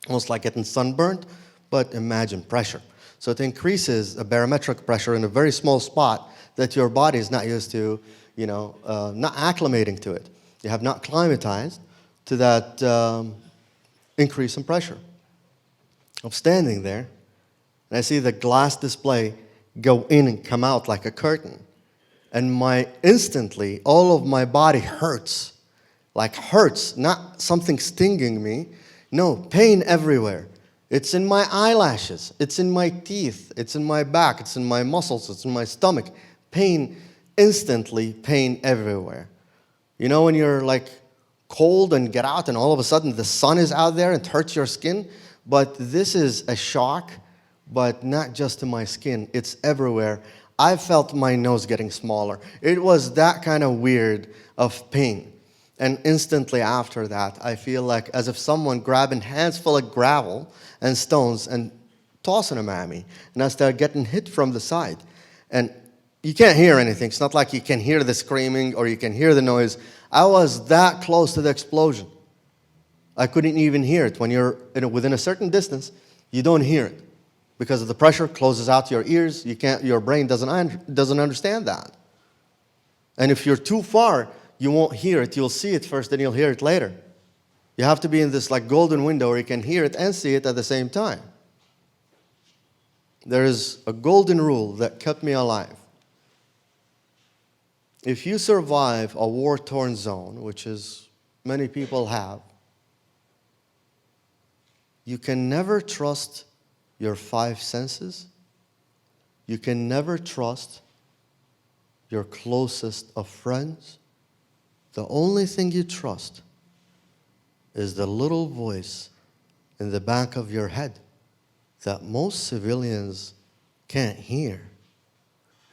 Almost like getting sunburned, but imagine pressure. So it increases a barometric pressure in a very small spot that your body is not used to, not acclimating to it. You have not climatized to that increase in pressure. I'm standing there, and I see the glass display go in and come out like a curtain. And instantly, all of my body hurts. Like hurts, not something stinging me. No, pain everywhere. It's in my eyelashes. It's in my teeth. It's in my back. It's in my muscles. It's in my stomach. Pain, instantly, pain everywhere. You know when you're like cold and get out and all of a sudden the sun is out there and it hurts your skin? But this is a shock, but not just to my skin. It's everywhere. I felt my nose getting smaller. It was that kind of weird of pain. And instantly after that, I feel like as if someone grabbing hands full of gravel and stones and tossing them at me. And I start getting hit from the side. And you can't hear anything. It's not like you can hear the screaming or you can hear the noise. I was that close to the explosion. I couldn't even hear it. When you're within a certain distance, you don't hear it. Because of the pressure closes out your ears. Your brain doesn't understand that. And if you're too far, you won't hear it. You'll see it first, then you'll hear it later. You have to be in this like golden window where you can hear it and see it at the same time. There is a golden rule that kept me alive. If you survive a war-torn zone, which is many people have, you can never trust your five senses. You can never trust your closest of friends. The only thing you trust is the little voice in the back of your head that most civilians can't hear.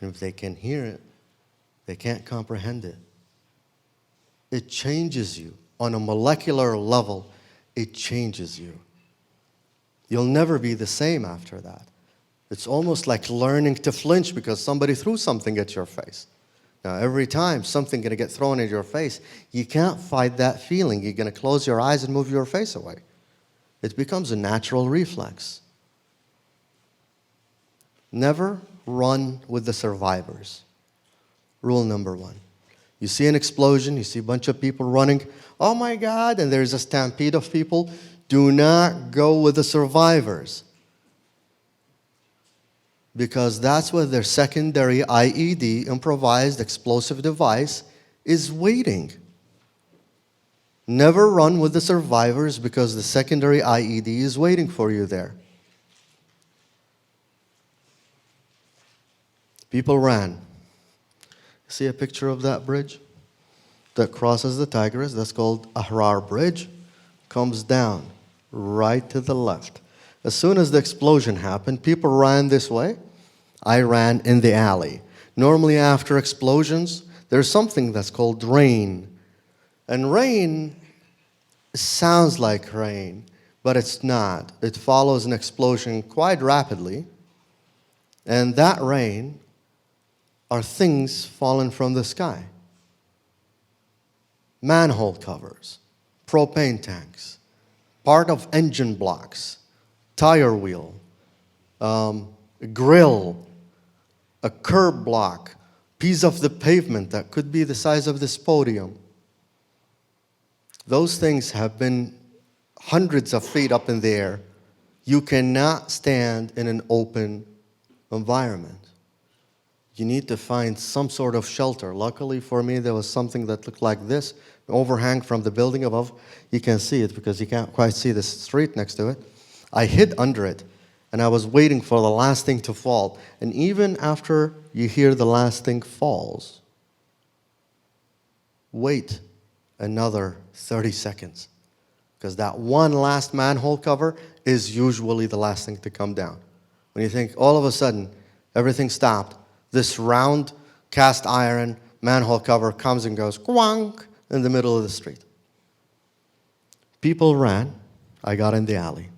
And if they can hear it, they can't comprehend it. It changes you. On a molecular level, it changes you. You'll never be the same after that. It's almost like learning to flinch because somebody threw something at your face. Now, every time something's going to get thrown at your face, you can't fight that feeling. You're going to close your eyes and move your face away. It becomes a natural reflex. Never run with the survivors. Rule number one. You see an explosion, you see a bunch of people running, oh my God, and there's a stampede of people. Do not go with the survivors. Because that's where their secondary IED, improvised explosive device, is waiting. Never run with the survivors because the secondary IED is waiting for you there. People ran. See a picture of that bridge that crosses the Tigris? That's called Ahrar Bridge. Comes down right to the left. As soon as the explosion happened, people ran this way. I ran in the alley. Normally after explosions, there's something that's called rain. And rain sounds like rain, but it's not. It follows an explosion quite rapidly. And that rain are things fallen from the sky. Manhole covers, propane tanks, part of engine blocks, tire wheel. a grill, a curb block, piece of the pavement that could be the size of this podium. Those things have been hundreds of feet up in the air. You cannot stand in an open environment. You need to find some sort of shelter. Luckily for me, there was something that looked like this, an overhang from the building above. You can see it because you can't quite see the street next to it. I hid under it, and I was waiting for the last thing to fall. And even after you hear the last thing falls, wait another 30 seconds, because that one last manhole cover is usually the last thing to come down. When you think all of a sudden everything stopped, this round cast iron manhole cover comes and goes quank in the middle of the street. People ran. I got in the alley.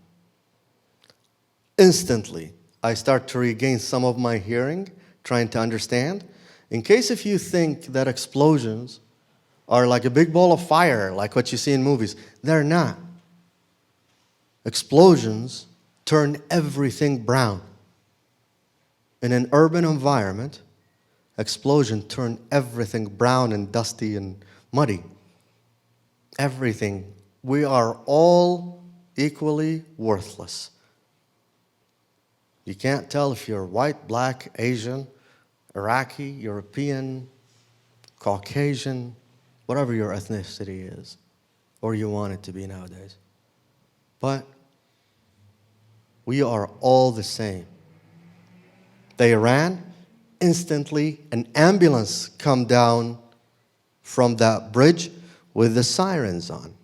Instantly, I start to regain some of my hearing, trying to understand. In case if you think that explosions are like a big ball of fire, like what you see in movies, they're not. Explosions turn everything brown. In an urban environment, explosion turn everything brown and dusty and muddy. Everything. We are all equally worthless. You can't tell if you're white, black, Asian, Iraqi, European, Caucasian, whatever your ethnicity is, or you want it to be nowadays. But we are all the same. They ran. Instantly, an ambulance come down from that bridge with the sirens on.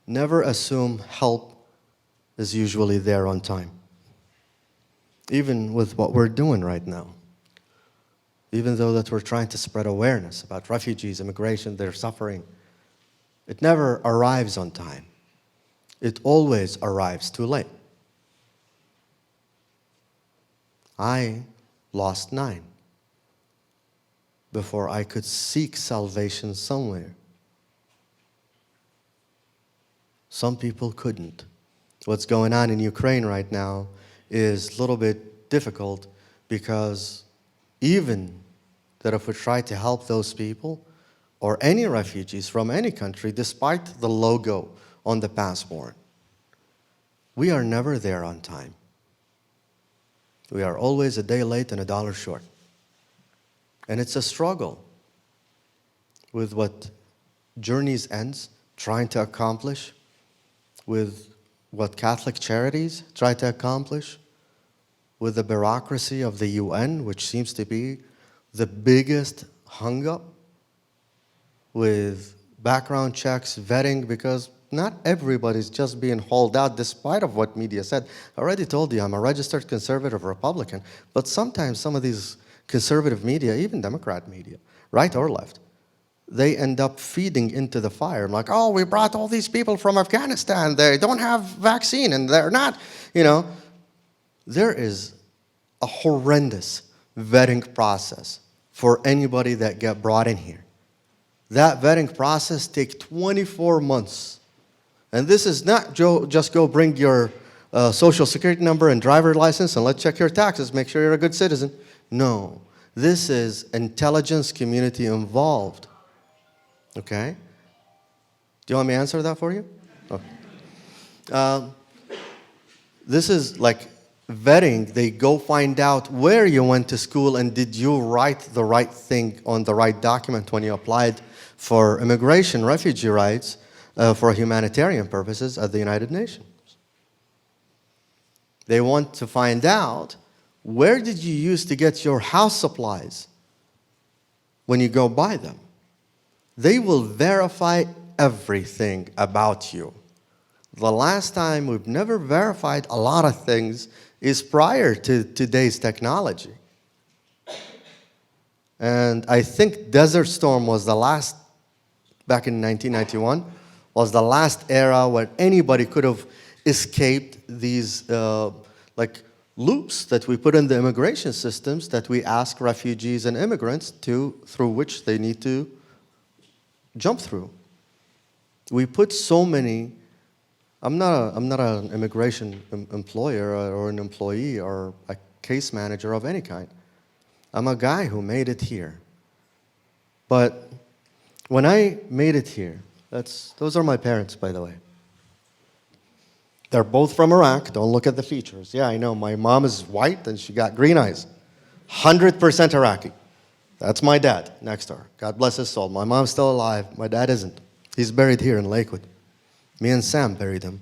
Never assume help is usually there on time. Even with what we're doing right now. Even though that we're trying to spread awareness about refugees, immigration, their suffering, it never arrives on time. It always arrives too late. I lost 9 before I could seek salvation somewhere. Some people couldn't. What's going on in Ukraine right now is a little bit difficult because even that if we try to help those people or any refugees from any country, despite the logo on the passport, we are never there on time. We are always a day late and $1 short. And it's a struggle with what Journeys Ends trying to accomplish, with what Catholic Charities try to accomplish, with the bureaucracy of the UN, which seems to be the biggest hung up, with background checks, vetting, because not everybody's just being hauled out, despite of what media said. I already told you I'm a registered conservative Republican, but sometimes some of these conservative media, even Democrat media, right or left, they end up feeding into the fire. I'm like, oh, we brought all these people from Afghanistan. They don't have vaccine, and they're not, There is a horrendous vetting process for anybody that get brought in here. That vetting process takes 24 months. And this is not just go bring your social security number and driver license and let's check your taxes, make sure you're a good citizen. No, this is intelligence community involved. Okay? Do you want me to answer that for you? Okay. This is like vetting. They go find out where you went to school and did you write the right thing on the right document when you applied for immigration, refugee rights, for humanitarian purposes at the United Nations. They want to find out, where did you use to get your house supplies when you go buy them? They will verify everything about you. The last time we've never verified a lot of things is prior to today's technology. And I think Desert Storm was the last, back in 1991, was the last era where anybody could have escaped these loops that we put in the immigration systems that we ask refugees and immigrants through which they need to jump through. We put so many I'm not an immigration employer or an employee or a case manager of any kind. I'm a guy who made it here. But when I made it here, those are my parents, by the way. They're both from Iraq. Don't look at the features. Yeah, I know. My mom is white and she got green eyes. 100% Iraqi. That's my dad next door. God bless his soul. My mom's still alive. My dad isn't. He's buried here in Lakewood. Me and Sam buried him.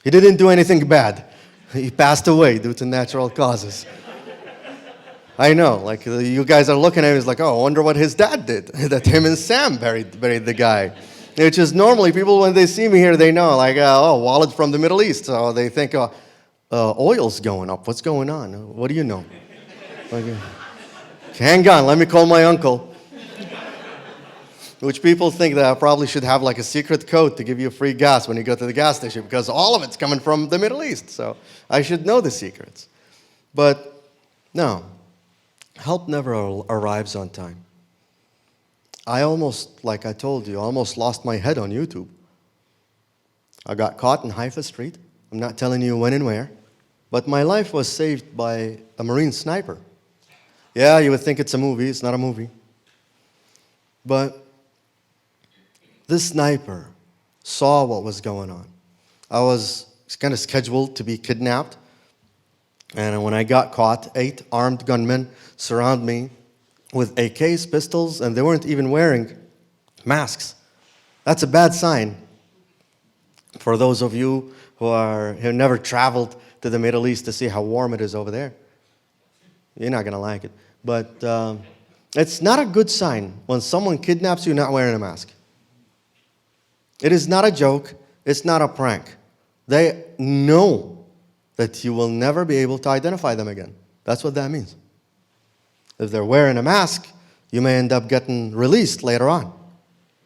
He didn't do anything bad. He passed away due to natural causes. I know, like you guys are looking at him, it's like, oh, I wonder what his dad did. That him and Sam buried the guy. Which is normally people, when they see me here, they know, like, oh, Walid's from the Middle East. So they think, oil's going up. What's going on? What do you know? Like, hang on, let me call my uncle. Which people think that I probably should have like a secret code to give you free gas when you go to the gas station because all of it's coming from the Middle East. So I should know the secrets. But no, help never arrives on time. I almost, like I told you, almost lost my head on YouTube. I got caught in Haifa Street. I'm not telling you when and where. But my life was saved by a Marine sniper. Yeah, you would think it's a movie. It's not a movie. But this sniper saw what was going on. I was kind of scheduled to be kidnapped. And when I got caught, 8 armed gunmen surround me with AKs, pistols, and they weren't even wearing masks. That's a bad sign for those of you who never traveled to the Middle East to see how warm it is over there. You're not going to like it. But it's not a good sign when someone kidnaps you not wearing a mask. It is not a joke. It's not a prank. They know that you will never be able to identify them again. That's what that means. If they're wearing a mask, you may end up getting released later on.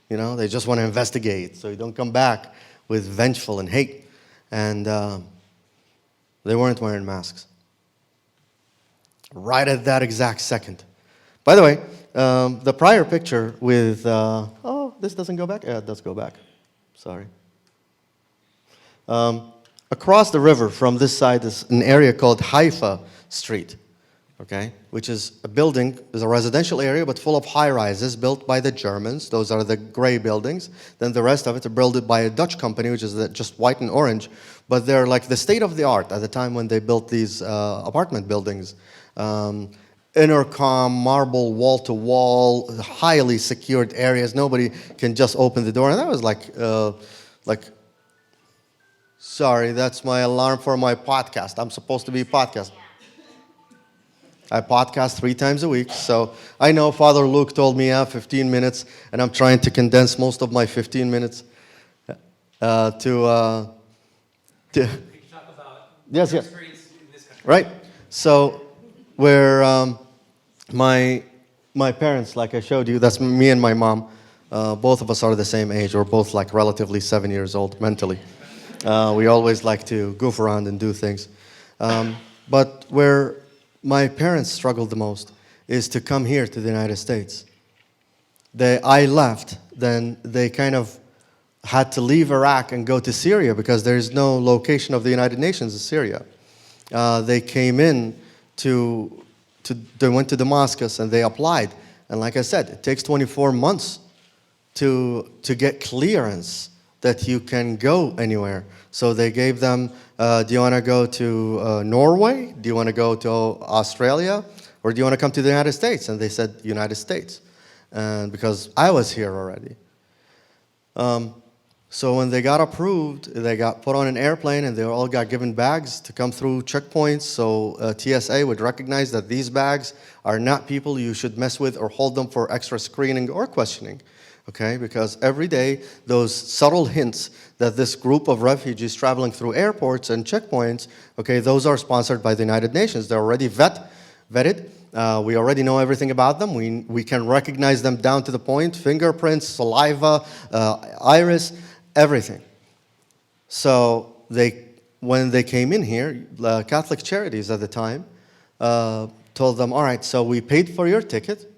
You know, they just want to investigate, so you don't come back with vengeful and hate. And they weren't wearing masks. Right at that exact second. By the way, the prior picture with, oh, this doesn't go back? Yeah, it does go back. Sorry. Across the river from this side is an area called Haifa Street, okay, which is a building, is a residential area, but full of high-rises built by the Germans. Those are the gray buildings. Then the rest of it are built by a Dutch company, which is just white and orange. But they're like the state-of-the-art at the time when they built these apartment buildings. Intercom, marble, wall-to-wall, highly secured areas. Nobody can just open the door. And that was like, sorry, that's my alarm for my podcast. I'm supposed to be podcast. I podcast 3 times a week, so I know Father Luke told me 15 minutes, and I'm trying to condense most of my 15 minutes to yes, yes, right. So where my parents, like I showed you, that's me and my mom. Both of us are the same age. We're both like relatively 7 years old mentally. We always like to goof around and do things. But where my parents struggled the most is to come here to the United States. I left, then they kind of had to leave Iraq and go to Syria because there is no location of the United Nations in Syria. They came in they went to Damascus and they applied. And like I said, it takes 24 months to get clearance that you can go anywhere. So they gave them, do you want to go to Norway? Do you want to go to Australia? Or do you want to come to the United States? And they said, United States. And because I was here already. So when they got approved, they got put on an airplane and they all got given bags to come through checkpoints. So TSA would recognize that these bags are not people you should mess with or hold them for extra screening or questioning. Okay, because every day those subtle hints that this group of refugees traveling through airports and checkpoints, okay, those are sponsored by the United Nations. They're already vetted. We already know everything about them. We can recognize them down to the point, fingerprints, saliva, iris, everything. So when they came in here, Catholic Charities at the time told them, all right, so we paid for your ticket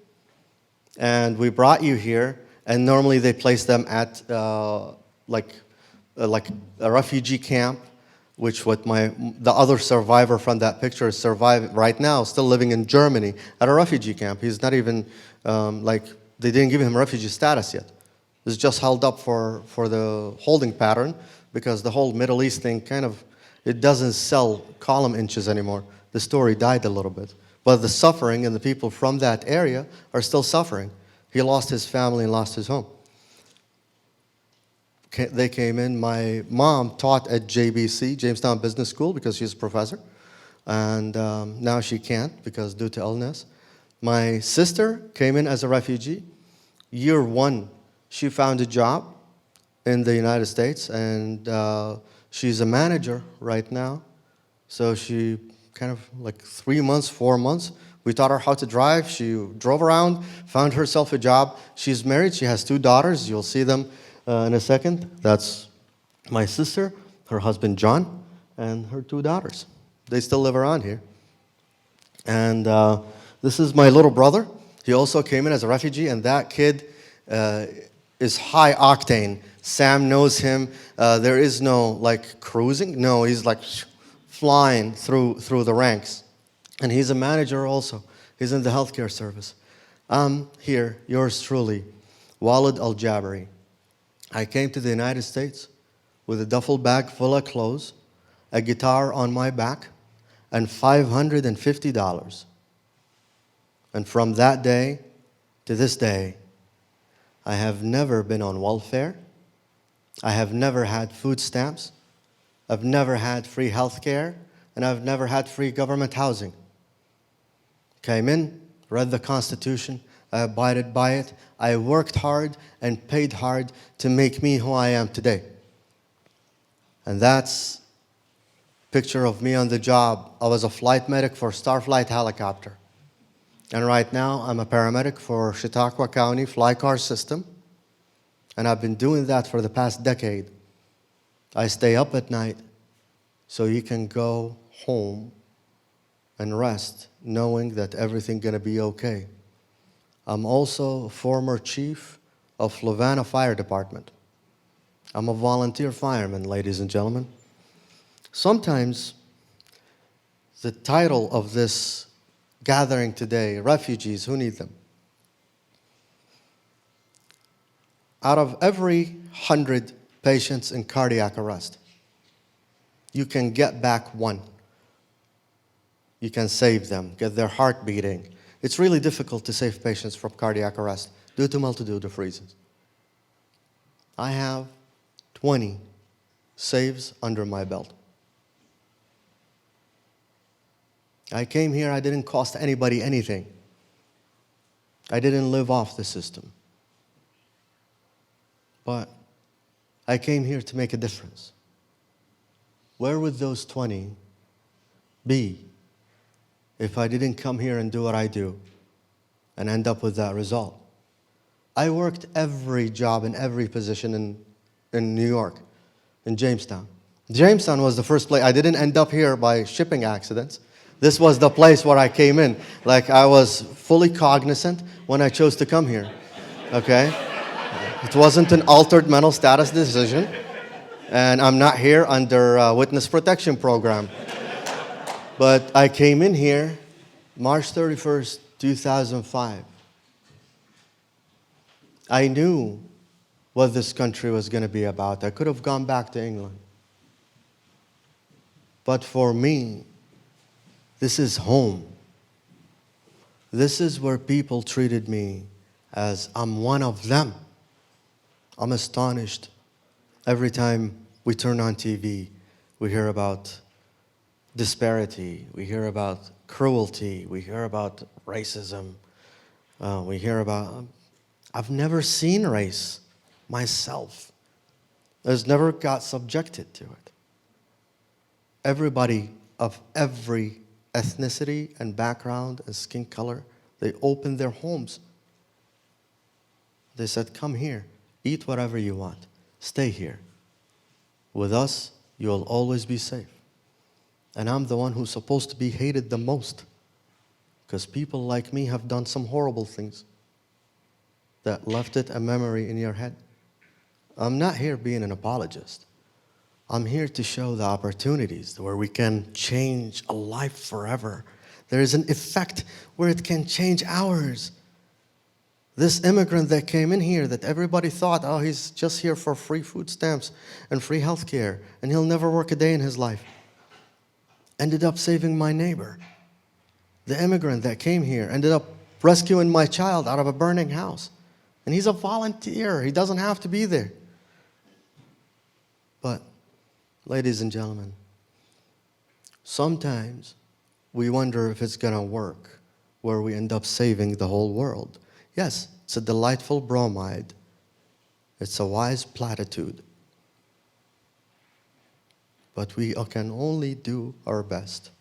and we brought you here. And normally they place them at like like a refugee camp, which what the other survivor from that picture is surviving right now, still living in Germany at a refugee camp. He's not even, they didn't give him refugee status yet. He's just held up for the holding pattern because the whole Middle East thing it doesn't sell column inches anymore. The story died a little bit. But the suffering and the people from that area are still suffering. He lost his family and lost his home. They came in. My mom taught at JBC, Jamestown Business School, because she's a professor. And now she can't because due to illness. My sister came in as a refugee. Year 1, she found a job in the United States, and she's a manager right now. So she kind of like 3 months, 4 months, we taught her how to drive. She drove around, found herself a job. She's married. She has 2 daughters. You'll see them in a second. That's my sister, her husband John, and her 2 daughters. They still live around here. And this is my little brother. He also came in as a refugee, and that kid is high octane. Sam knows him. There is no like cruising. No, he's like flying through the ranks. And he's a manager also. He's in the healthcare service. I'm here, yours truly, Walid Aljabri. I came to the United States with a duffel bag full of clothes, a guitar on my back, and $550. And from that day to this day, I have never been on welfare. I have never had food stamps. I've never had free health care, and I've never had free government housing. Came in, read the Constitution, I abided by it. I worked hard and paid hard to make me who I am today. And that's a picture of me on the job. I was a flight medic for Starflight helicopter. And right now, I'm a paramedic for Chautauqua County Fly Car System. And I've been doing that for the past decade. I stay up at night so you can go home and rest knowing that everything's going to be okay. I'm also a former chief of Fluvanna Fire Department. I'm a volunteer fireman, ladies and gentlemen. Sometimes the title of this gathering today, refugees, who need them? Out of every 100 patients in cardiac arrest, you can get back 1. You can save them, get their heart beating. It's really difficult to save patients from cardiac arrest due to a multitude of reasons. I have 20 saves under my belt. I came here, I didn't cost anybody anything. I didn't live off the system. But I came here to make a difference. Where would those 20 be if I didn't come here and do what I do and end up with that result? I worked every job and every position in New York, in Jamestown. Jamestown was the first place. I didn't end up here by shipping accidents. This was the place where I came in. Like, I was fully cognizant when I chose to come here, okay? It wasn't an altered mental status decision, and I'm not here under witness protection program. But I came in here March 31st, 2005. I knew what this country was going to be about. I could have gone back to England. But for me, this is home. This is where people treated me as I'm one of them. I'm astonished. Every time we turn on TV, we hear about disparity, we hear about cruelty, we hear about racism, we hear about... I've never seen race myself. I was never got subjected to it. Everybody of every ethnicity and background and skin color, they opened their homes. They said, come here, eat whatever you want, stay here. With us, you'll always be safe. And I'm the one who's supposed to be hated the most, because people like me have done some horrible things that left it a memory in your head. I'm not here being an apologist. I'm here to show the opportunities where we can change a life forever. There is an effect where it can change ours. This immigrant that came in here that everybody thought, oh, he's just here for free food stamps and free health care, and he'll never work a day in his life, ended up saving my neighbor. The immigrant that came here ended up rescuing my child out of a burning house. And he's a volunteer. He doesn't have to be there. But, ladies and gentlemen, sometimes we wonder if it's going to work where we end up saving the whole world. Yes, it's a delightful bromide. It's a wise platitude. But we can only do our best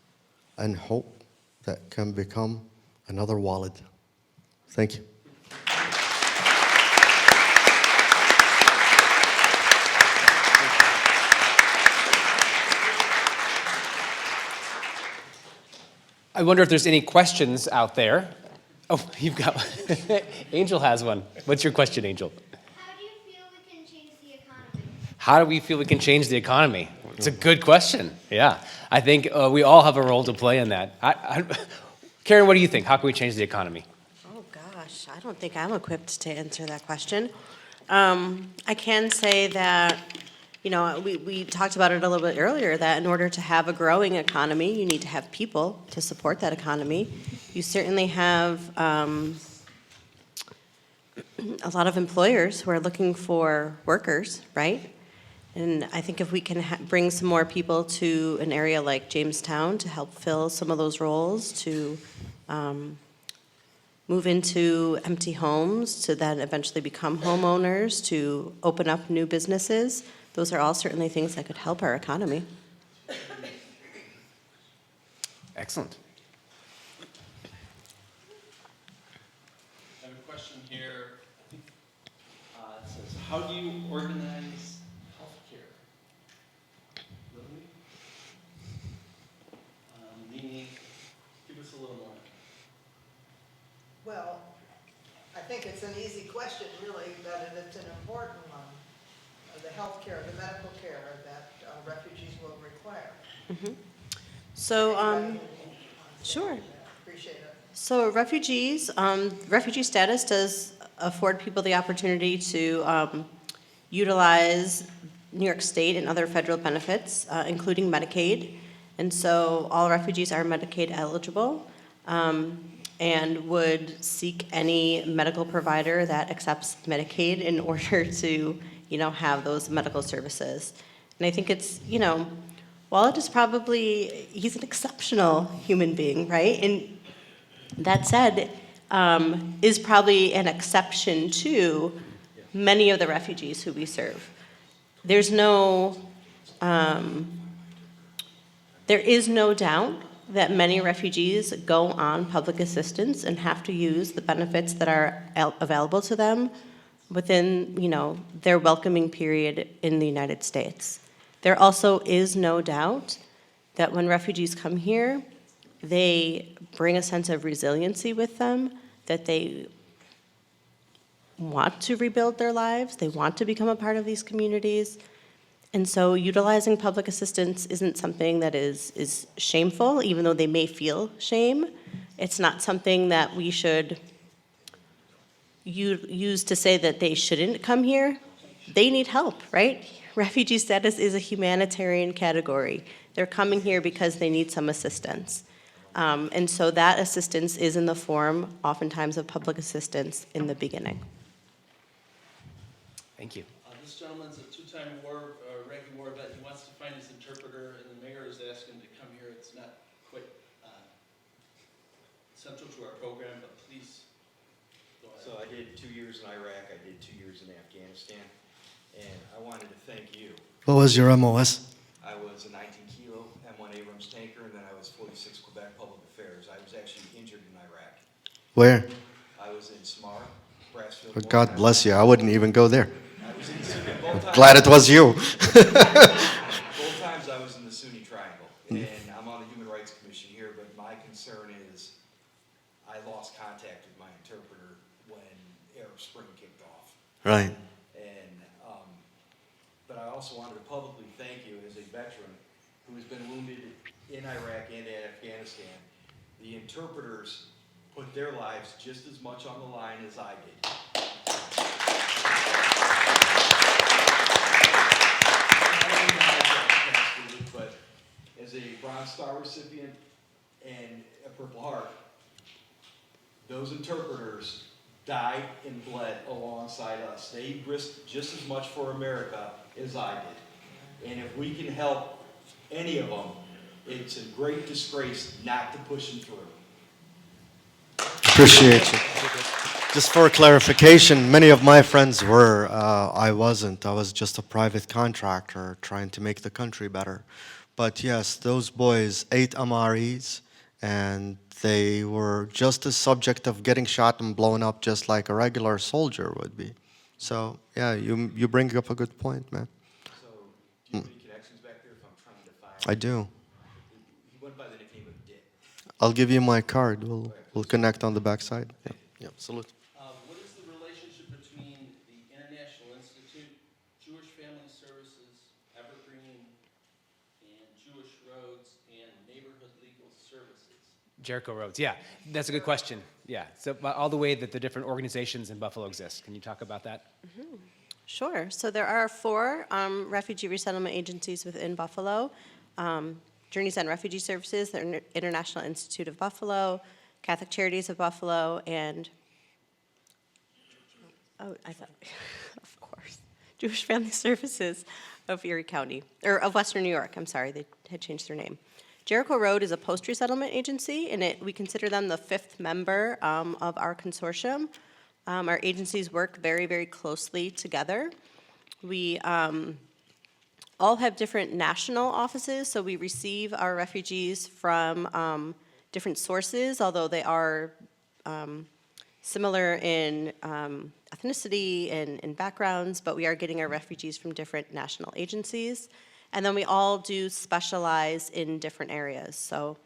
and hope that can become another wallet. Thank you. I wonder if there's any questions out there. Oh, you've got Angel has one. What's your question, Angel? How do you feel we can change the economy? How do we feel we can change the economy? It's a good question. Yeah, I think we all have a role to play in that. Karen, what do you think? How can we change the economy? Oh, gosh, I don't think I'm equipped to answer that question. I can say that, you know, we talked about it a little bit earlier, that in order to have a growing economy, you need to have people to support that economy. You certainly have a lot of employers who are looking for workers, right? And I think if we can bring some more people to an area like Jamestown to help fill some of those roles, to move into empty homes, to then eventually become homeowners, to open up new businesses, those are all certainly things that could help our economy. Excellent. I have a question here. It says, how do you organize healthcare? Really? Meaning, give us a little more. Well, I think it's an easy question, really, but it's an important one. The health care, the medical care that refugees will require. Mm-hmm. So, sure. Appreciate it. So refugees, refugee status does afford people the opportunity to utilize New York State and other federal benefits, including Medicaid. And so all refugees are Medicaid eligible and would seek any medical provider that accepts Medicaid in order to, you know, have those medical services. And I think it's, you know, while it is probably, he's an exceptional human being, right? And that said, is probably an exception to many of the refugees who we serve. There is no doubt that many refugees go on public assistance and have to use the benefits that are available to them within, you know, their welcoming period in the United States. There also is no doubt that when refugees come here, they bring a sense of resiliency with them, that they want to rebuild their lives, they want to become a part of these communities. And so utilizing public assistance isn't something that is shameful, even though they may feel shame. It's not something that we should use to say that they shouldn't come here. They need help, right? Refugee status is a humanitarian category. They're coming here because they need some assistance. And so that assistance is in the form, oftentimes, of public assistance in the beginning. Thank you. This gentleman's a two-time Iraqi war vet. He wants to find his interpreter, and the mayor is asking to come here. It's not quite central to our program, but please go ahead. So I did 2 years in Iraq, I did 2 years in Afghanistan, and I wanted to thank you. What was your MOS? I was a 19-kilo M1 Abrams tanker, and then I was 46 Quebec Public Affairs. I was actually injured in Iraq. Where? I was in Samara, Brassfield. Oh, God bless you. I wouldn't even go there. I was in both times. Glad it was you. Both times I was in the Sunni Triangle, and I'm on the Human Rights Commission here, but my concern is I lost contact with my interpreter when Arab Spring kicked off. Right. And, but I I also wanted to publicly thank you as a veteran who has been wounded in Iraq and Afghanistan. The interpreters put their lives just as much on the line as I did. But as a Bronze Star recipient and a Purple Heart, those interpreters died and bled alongside us. They risked just as much for America as I did. And if we can help any of them, it's a great disgrace not to push them through. Appreciate you. Just for clarification, many of my friends were. I wasn't. I was just a private contractor trying to make the country better. But yes, those boys, 8 MREs, and they were just as subject of getting shot and blown up just like a regular soldier would be. So yeah, you bring up a good point, man. So, do you have any connections back there if I'm trying to find? I do. He went by the nickname of Dick. I'll give you my card. We'll connect on the backside. Yeah, yeah, salute. What is the relationship between the International Institute, Jewish Family Services, Evergreen, and Jewish Roads, and Neighborhood Legal Services? Jericho Roads, yeah, that's a good question. Yeah, so all the way that the different organizations in Buffalo exist. Can you talk about that? Sure. So there are 4 refugee resettlement agencies within Buffalo. Journeys on Refugee Services, the International Institute of Buffalo, Catholic Charities of Buffalo, and, oh, I thought, of course, Jewish Family Services of Erie County, or of Western New York, I'm sorry, they had changed their name. Jericho Road is a post-resettlement agency, and we consider them the 5th member of our consortium. Our agencies work very, very closely together. We all have different national offices, so we receive our refugees from different sources, although they are similar in ethnicity and backgrounds, but we are getting our refugees from different national agencies. And then we all do specialize in different areas. So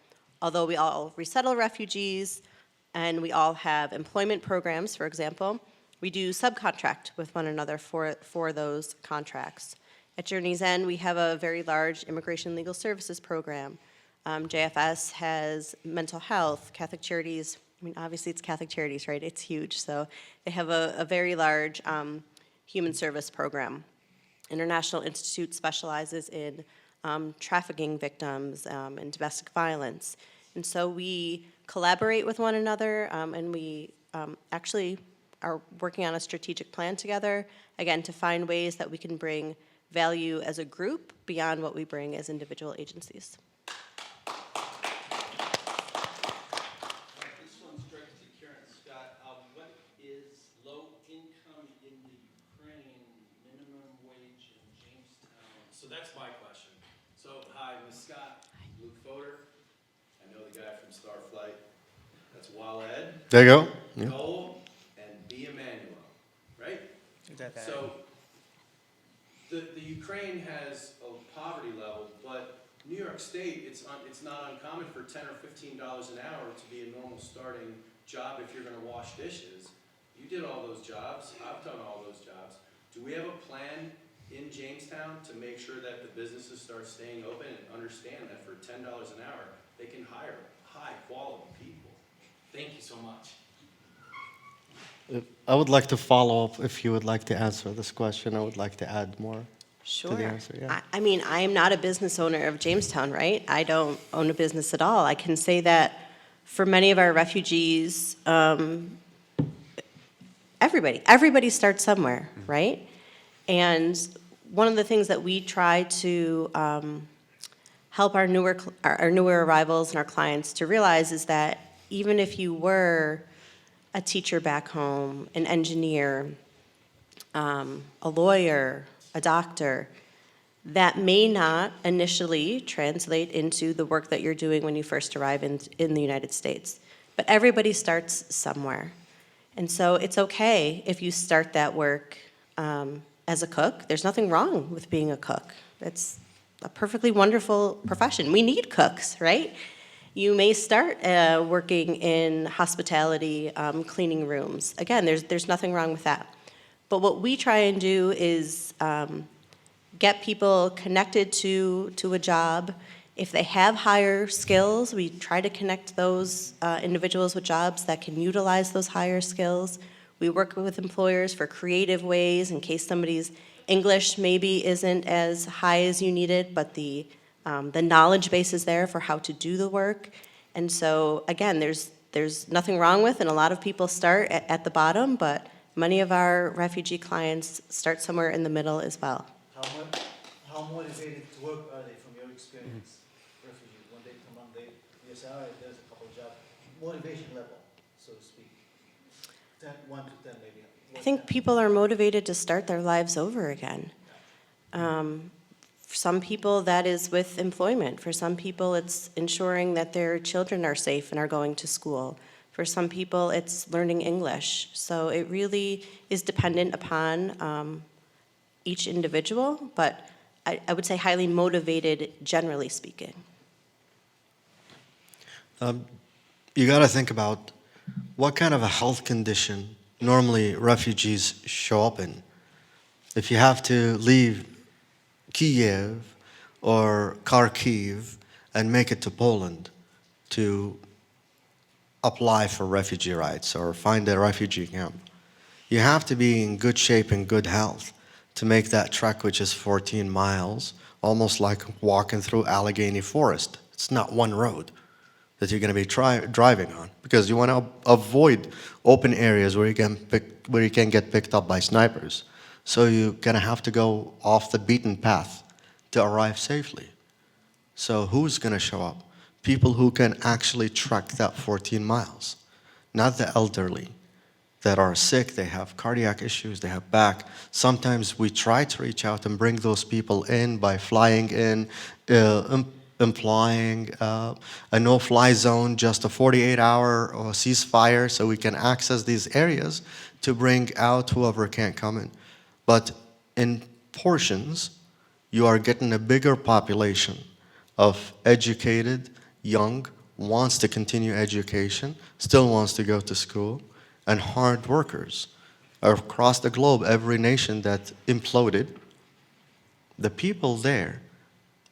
although we all resettle refugees and we all have employment programs, for example, we do subcontract with one another for those contracts. At Journey's End, we have a very large immigration legal services program. JFS has mental health, Catholic Charities, I mean, obviously it's Catholic Charities, right? It's huge, so they have a very large human service program. International Institute specializes in trafficking victims and domestic violence. And so we collaborate with one another, and we actually are working on a strategic plan together, again, to find ways that we can bring value as a group beyond what we bring as individual agencies. This one's directed to Karen Scott. What is low income in the Ukraine, minimum wage in Jamestown? So that's my question. So, hi, Ms. Scott, Luke Fodor. I know the guy from Starflight. That's Waled. There you go. Yeah. Noel and B. Emmanuel, right? So, the Ukraine has a poverty level, but New York State, it's not uncommon for $10 or $15 an hour to be a normal starting job if you're going to wash dishes. You did all those jobs. I've done all those jobs. Do we have a plan in Jamestown to make sure that the businesses start staying open and understand that for $10 an hour, they can hire high-quality people? Thank you so much. I would like to follow up if you would like to answer this question. I would like to add more to the answer. Yeah. I mean, I am not a business owner of Jamestown, right? I don't own a business at all. I can say that for many of our refugees, everybody starts somewhere, right? And one of the things that we try to help our newer arrivals and our clients to realize is that even if you were a teacher back home, an engineer, a lawyer, a doctor, that may not initially translate into the work that you're doing when you first arrive in the United States. But everybody starts somewhere. And so it's okay if you start that work as a cook. There's nothing wrong with being a cook. It's a perfectly wonderful profession. We need cooks, right? You may start working in hospitality, cleaning rooms. Again, there's nothing wrong with that. But what we try and do is get people connected to a job. If they have higher skills, we try to connect those individuals with jobs that can utilize those higher skills. We work with employers for creative ways in case somebody's English maybe isn't as high as you need it, but the knowledge base is there for how to do the work. And so, again, there's nothing wrong with, and a lot of people start at the bottom, but many of our refugee clients start somewhere in the middle as well. How motivated to work are they from your experience? Refugees, when they come on, you say, all right, there's a couple of jobs. Motivation level, so to speak. 1 to 10 maybe. I think people are motivated to start their lives over again. For some people, that is with employment. For some people, it's ensuring that their children are safe and are going to school. For some people, it's learning English. So it really is dependent upon each individual, but I would say highly motivated, generally speaking. You got to think about what kind of a health condition normally refugees show up in. If you have to leave Kiev or Kharkiv and make it to Poland to apply for refugee rights or find a refugee camp, you have to be in good shape and good health to make that trek, which is 14 miles, almost like walking through Allegheny Forest. It's not one road that you're going to be driving on, because you want to avoid open areas where you can get picked up by snipers. So you're going to have to go off the beaten path to arrive safely. So who's going to show up? People who can actually trek that 14 miles, not the elderly that are sick, they have cardiac issues, they have back. Sometimes we try to reach out and bring those people in by flying in, implying a no-fly zone, just a 48-hour ceasefire so we can access these areas to bring out whoever can't come in. But in portions, you are getting a bigger population of educated, young, wants to continue education, still wants to go to school, and hard workers across the globe. Every nation that imploded, the people there,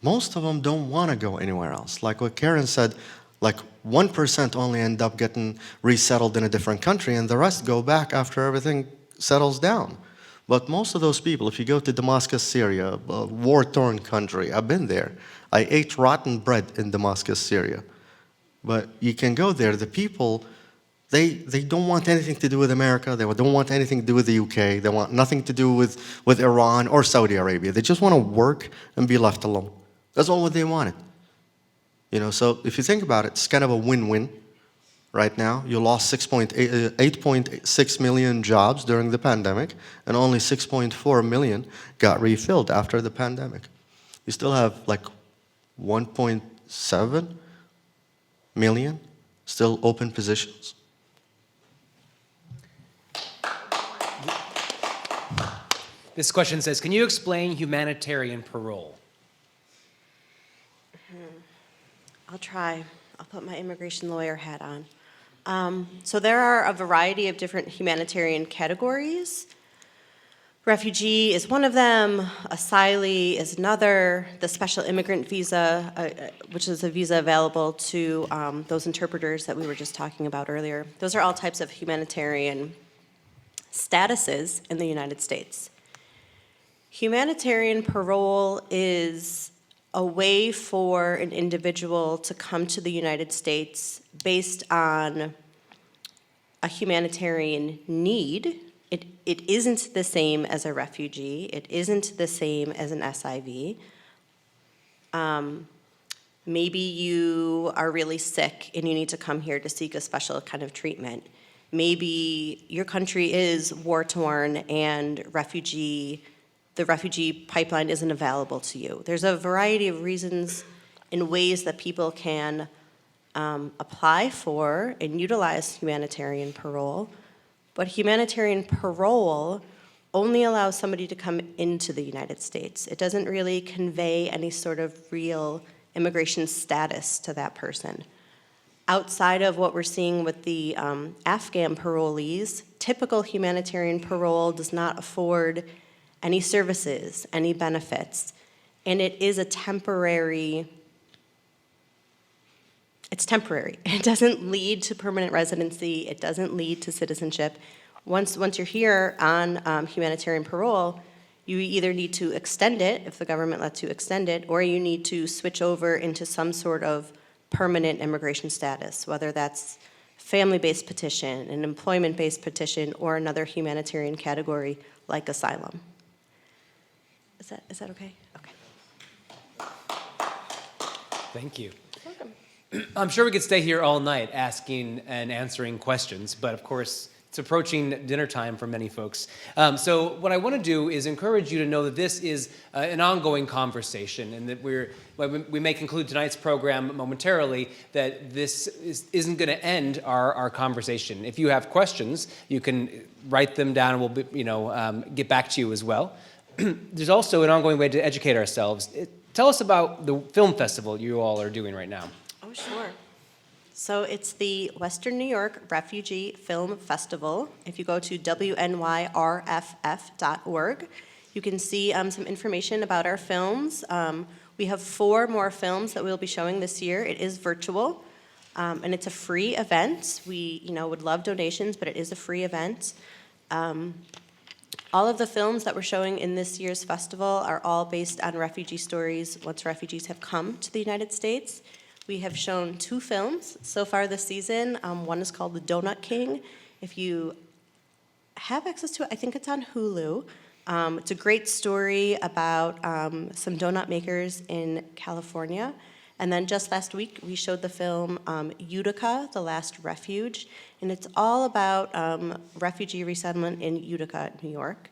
most of them don't want to go anywhere else. Like what Karen said, like 1% only end up getting resettled in a different country, and the rest go back after everything settles down. But most of those people, if you go to Damascus, Syria, a war-torn country, I've been there. I ate rotten bread in Damascus, Syria. But you can go there, the people, they don't want anything to do with America, they don't want anything to do with the UK, they want nothing to do with Iran or Saudi Arabia. They just want to work and be left alone. That's all what they wanted. You know, so if you think about it, it's kind of a win-win right now. You lost 8.6 million jobs during the pandemic, and only 6.4 million got refilled after the pandemic. You still have like 1.7 million still open positions. This question says, can you explain humanitarian parole? I'll try. I'll put my immigration lawyer hat on. So there are a variety of different humanitarian categories. Refugee is one of them, asylee is another, the special immigrant visa, which is a visa available to those interpreters that we were just talking about earlier. Those are all types of humanitarian statuses in the United States. Humanitarian parole is a way for an individual to come to the United States based on a humanitarian need. It isn't the same as a refugee. It isn't the same as an SIV. Maybe you are really sick and you need to come here to seek a special kind of treatment. Maybe your country is war-torn and the refugee pipeline isn't available to you. There's a variety of reasons and ways that people can apply for and utilize humanitarian parole, but humanitarian parole only allows somebody to come into the United States. It doesn't really convey any sort of real immigration status to that person. Outside of what we're seeing with the Afghan parolees, typical humanitarian parole does not afford any services, any benefits. And it is a temporary, it's temporary. It doesn't lead to permanent residency. It doesn't lead to citizenship. Once you're here on humanitarian parole, you either need to extend it, if the government lets you extend it, or you need to switch over into some sort of permanent immigration status, whether that's family-based petition, an employment-based petition, or another humanitarian category like asylum. Is that okay? Okay. Thank you. Welcome. I'm sure we could stay here all night asking and answering questions, but of course, it's approaching dinner time for many folks. So what I want to do is encourage you to know that this is an ongoing conversation, and that we may conclude tonight's program momentarily, that this isn't going to end our conversation. If you have questions, you can write them down, and we'll get back to you as well. There's also an ongoing way to educate ourselves. Tell us about the film festival you all are doing right now. Oh, sure. So it's the Western New York Refugee Film Festival. If you go to WNYRFF.org, you can see some information about our films. We have 4 more films that we'll be showing this year. It is virtual, and it's a free event. We, would love donations, but it is a free event. All of the films that we're showing in this year's festival are all based on refugee stories once refugees have come to the United States. We have shown 2 films so far this season. One is called The Donut King. If you have access to it, I think it's on Hulu. It's a great story about some donut makers in California. And then just last week, we showed the film Utica, The Last Refuge. And it's all about refugee resettlement in Utica, New York.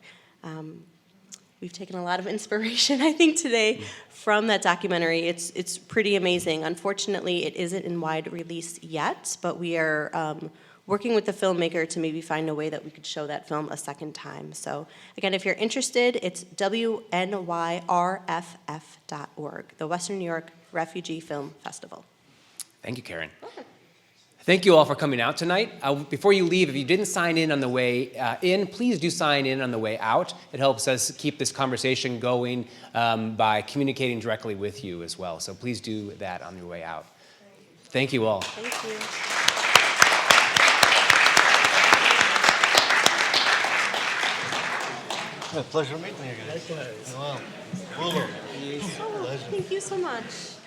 We've taken a lot of inspiration, I think, today from that documentary. It's pretty amazing. Unfortunately, it isn't in wide release yet, but we are working with the filmmaker to maybe find a way that we could show that film a second time. So again, if you're interested, it's WNYRFF.org, the Western New York Refugee Film Festival. Thank you, Karen. Thank you all for coming out tonight. Before you leave, if you didn't sign in on the way in, please do sign in on the way out. It helps us keep this conversation going by communicating directly with you as well. So please do that on your way out. Thank you all. Thank you. A pleasure meeting you guys. Wow. Oh, thank you so much.